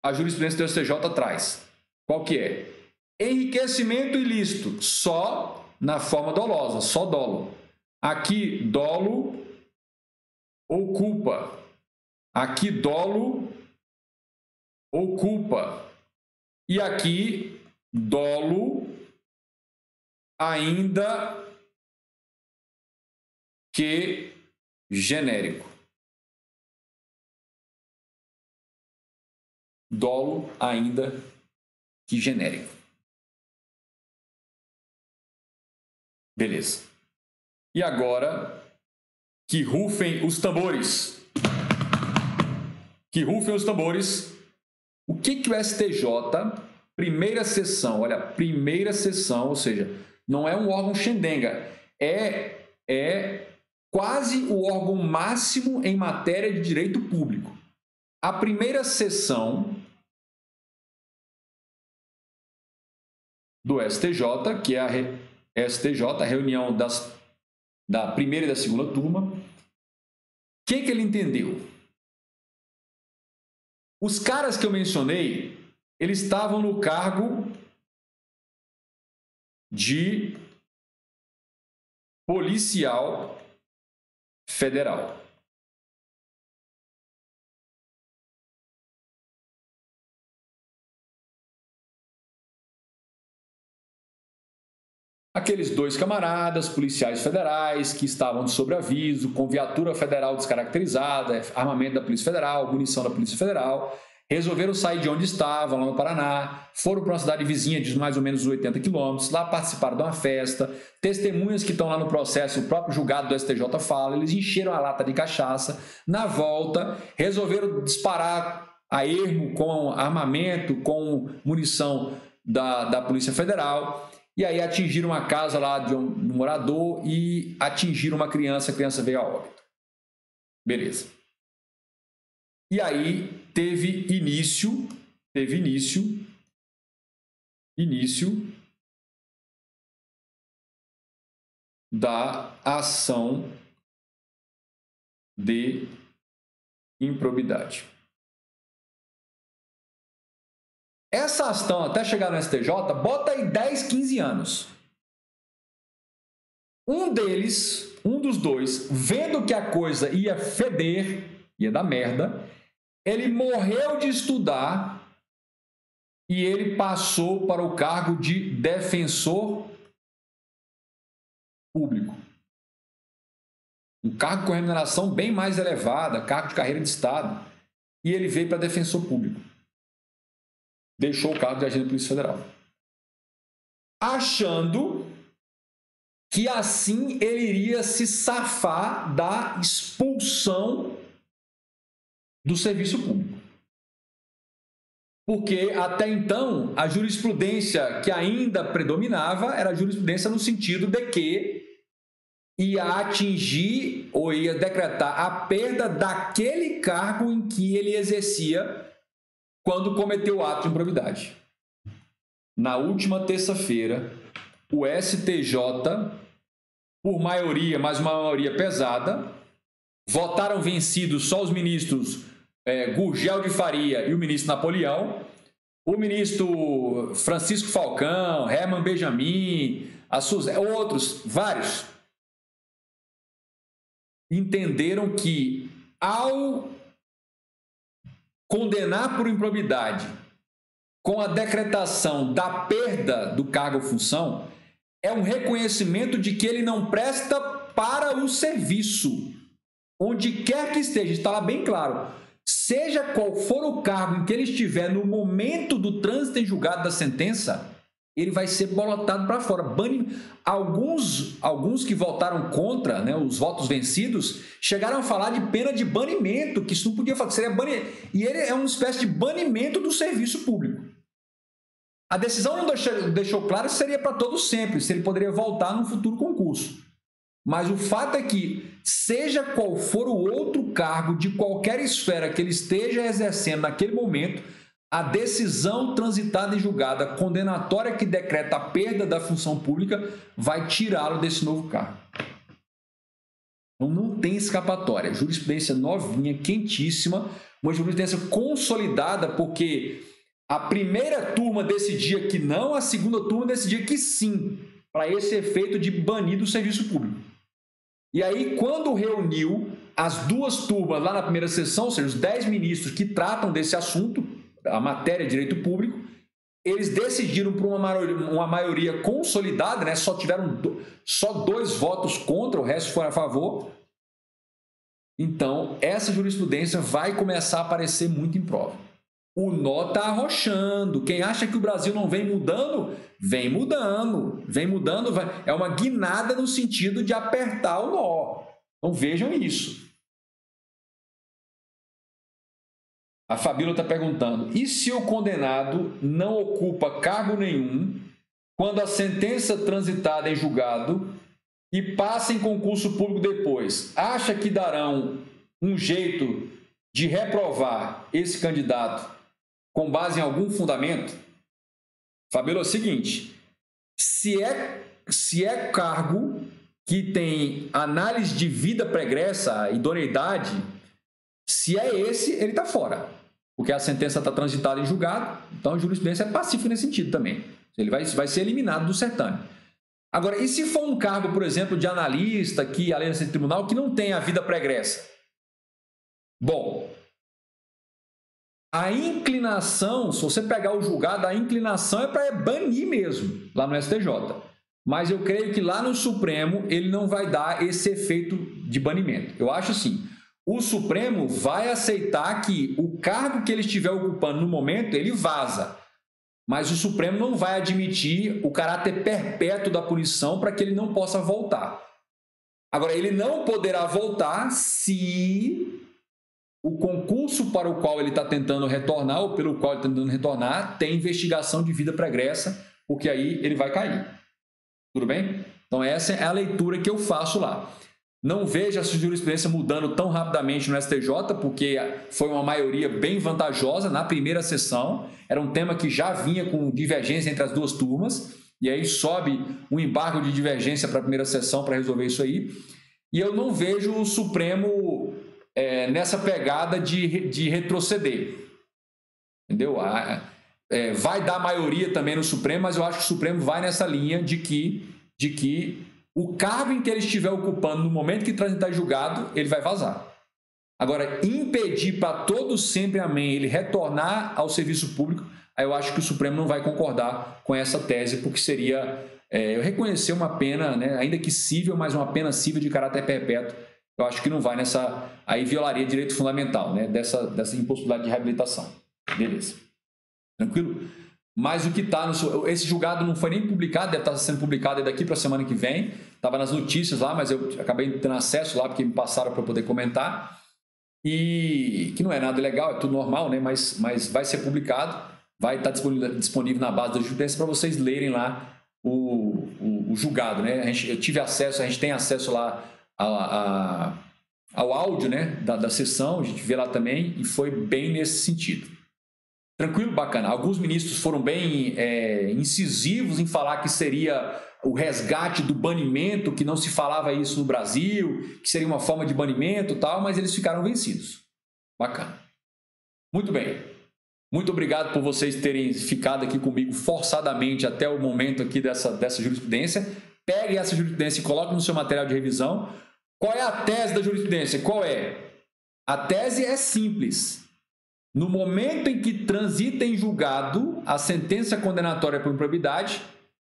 a jurisprudência do STJ traz. Qual que é? Enriquecimento ilícito, só na forma dolosa, só dolo. Aqui, dolo ou culpa. Aqui, dolo ou culpa. E aqui, dolo ainda que genérico. Dolo ainda que genérico. Beleza. E agora, que rufem os tambores. Que rufem os tambores. O que o STJ, primeira sessão, olha, primeira sessão, ou seja, não é um órgão xendenga, é quase o órgão máximo em matéria de direito público. A primeira sessão do STJ, que é a STJ, a reunião da primeira e da segunda turma, o que ele entendeu? Os caras que eu mencionei, eles estavam no cargo de policial federal. Aqueles dois camaradas, policiais federais, que estavam de sobreaviso, com viatura federal descaracterizada, armamento da Polícia Federal, munição da Polícia Federal, resolveram sair de onde estavam, lá no Paraná, foram para uma cidade vizinha de mais ou menos 80 quilômetros, lá participaram de uma festa, testemunhas que estão lá no processo, o próprio julgado do STJ fala, eles encheram a lata de cachaça, na volta, resolveram disparar a ermo com armamento, com munição da Polícia Federal, e aí atingiram uma casa lá de um morador e atingiram uma criança, a criança veio a óbito. Beleza. E aí teve início da ação de improbidade. Essa ação, até chegar no STJ, bota aí 10, 15 anos. Um dos dois, vendo que a coisa ia feder, ia dar merda, ele morreu de estudar e ele passou para o cargo de defensor público. Um cargo com remuneração bem mais elevada, cargo de carreira de Estado. E ele veio para defensor público. Deixou o cargo de agente da Polícia Federal. Achando que assim ele iria se safar da expulsão do serviço público. Porque até então a jurisprudência que ainda predominava era a jurisprudência no sentido de que ia atingir ou ia decretar a perda daquele cargo em que ele exercia quando cometeu o ato de improbidade. Na última terça-feira, o STJ, por maioria, mas uma maioria pesada, votaram vencidos só os ministros Gurgel de Faria e o ministro Napoleão, o ministro Francisco Falcão, Herman Benjamin, outros, vários, entenderam que ao condenar por improbidade com a decretação da perda do cargo ou função, é um reconhecimento de que ele não presta para o serviço. Onde quer que esteja, está lá bem claro, seja qual for o cargo em que ele estiver no momento do trânsito em julgado da sentença, ele vai ser bolotado para fora. Alguns que votaram contra, né, os votos vencidos, chegaram a falar de pena de banimento, que isso não podia fazer, seria banimento. E ele é uma espécie de banimento do serviço público. A decisão não deixou claro se seria para todo sempre, se ele poderia voltar num futuro concurso. Mas o fato é que, seja qual for o outro cargo de qualquer esfera que ele esteja exercendo naquele momento, a decisão transitada e julgada condenatória que decreta a perda da função pública vai tirá-lo desse novo cargo. Então não tem escapatória. Jurisprudência novinha, quentíssima, uma jurisprudência consolidada, porque a primeira turma decidia que não, a segunda turma decidia que sim, para esse efeito de banir do serviço público. E aí, quando reuniu as duas turmas lá na primeira sessão, ou seja, os 10 ministros que tratam desse assunto, a matéria de direito público, eles decidiram por uma maioria consolidada, né? Só tiveram só 2 votos contra, o resto foram a favor. Então, essa jurisprudência vai começar a aparecer muito em prova. O nó está arrochando. Quem acha que o Brasil não vem mudando, vem mudando. Vem mudando, é uma guinada no sentido de apertar o nó. Então, vejam isso. A Fabíola está perguntando, e se o condenado não ocupa cargo nenhum quando a sentença transitada em julgado e passa em concurso público depois? Acha que darão um jeito de reprovar esse candidato com base em algum fundamento? Fabíola, é o seguinte, se é cargo que tem análise de vida pregressa, idoneidade, se é esse, ele está fora, porque a sentença está transitada em julgado, então a jurisprudência é pacífica nesse sentido também. Ele vai ser eliminado do certame. Agora, e se for um cargo, por exemplo, de analista, que além desse tribunal, que não tem a vida pregressa? Bom, a inclinação, se você pegar o julgado, a inclinação é para banir mesmo, lá no STJ. Mas eu creio que lá no Supremo ele não vai dar esse efeito de banimento. Eu acho assim, o Supremo vai aceitar que o cargo que ele estiver ocupando no momento, ele vaza. Mas o Supremo não vai admitir o caráter perpétuo da punição para que ele não possa voltar. Agora, ele não poderá voltar se o concurso para o qual ele está tentando retornar, ou pelo qual ele está tentando retornar, tem investigação de vida pregressa, porque aí ele vai cair. Tudo bem? Então, essa é a leitura que eu faço lá. Não vejo essa jurisprudência mudando tão rapidamente no STJ, porque foi uma maioria bem vantajosa na primeira sessão. Era um tema que já vinha com divergência entre as duas turmas, e aí sobe um embargo de divergência para a primeira sessão para resolver isso aí. E eu não vejo o Supremo nessa pegada de retroceder. Entendeu? Vai dar maioria também no Supremo, mas eu acho que o Supremo vai nessa linha de que o cargo em que ele estiver ocupando no momento que transitar julgado, ele vai vazar. Agora, impedir para todos sempre, amém, ele retornar ao serviço público, aí eu acho que o Supremo não vai concordar com essa tese, porque seria eu reconhecer uma pena, né, ainda que cível, mas uma pena cível de caráter perpétuo. Eu acho que não vai nessa... Aí violaria direito fundamental, né, dessa impossibilidade de reabilitação. Beleza. Tranquilo? Mas o que está esse julgado não foi nem publicado, deve estar sendo publicado daqui para a semana que vem. Estava nas notícias lá, mas eu acabei tendo acesso lá porque me passaram para poder comentar. E que não é nada legal, é tudo normal, né? Mas vai ser publicado, vai estar disponível na base da jurisprudência para vocês lerem lá o julgado, né? Eu tive acesso, a gente tem acesso lá ao áudio, né? Da sessão, a gente vê lá também, e foi bem nesse sentido. Tranquilo? Bacana. Alguns ministros foram bem incisivos em falar que seria o resgate do banimento, que não se falava isso no Brasil, que seria uma forma de banimento e tal, mas eles ficaram vencidos. Bacana. Muito bem. Muito obrigado por vocês terem ficado aqui comigo forçadamente até o momento aqui dessa jurisprudência. Pegue essa jurisprudência e coloque no seu material de revisão. Qual é a tese da jurisprudência? Qual é? A tese é simples. No momento em que transita em julgado a sentença condenatória por improbidade,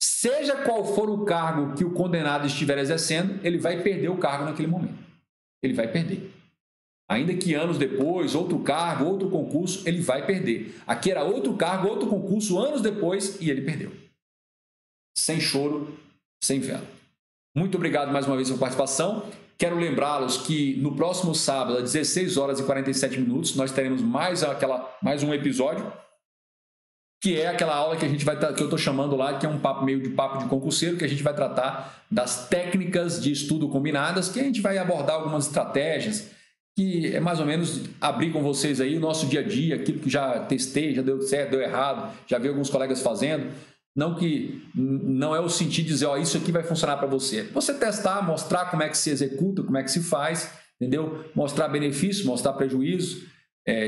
seja qual for o cargo que o condenado estiver exercendo, ele vai perder o cargo naquele momento. Ele vai perder. Ainda que anos depois, outro cargo, outro concurso, ele vai perder. Aqui era outro cargo, outro concurso, anos depois, e ele perdeu. Sem choro, sem vela. Muito obrigado mais uma vez pela participação. Quero lembrá-los que no próximo sábado, às 16 horas e 47 minutos, nós teremos mais um episódio, que é aquela aula que a gente vai que eu estou chamando lá, que é um meio de papo de concurseiro, que a gente vai tratar das técnicas de estudo combinadas, que a gente vai abordar algumas estratégias, que é mais ou menos abrir com vocês aí o nosso dia a dia, aquilo que já testei, já deu certo, deu errado, já vi alguns colegas fazendo. Não é o sentido de dizer, isso aqui vai funcionar para você. Você testar, mostrar como é que se executa, como é que se faz, entendeu? Mostrar benefícios, mostrar prejuízos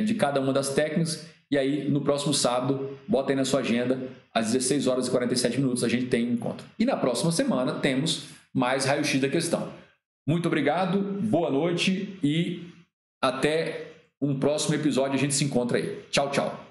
de cada uma das técnicas. E aí, no próximo sábado, bota aí na sua agenda, às 16 horas e 47 minutos, a gente tem um encontro. E na próxima semana temos mais raio-x da questão. Muito obrigado, boa noite e até um próximo episódio. A gente se encontra aí. Tchau, tchau.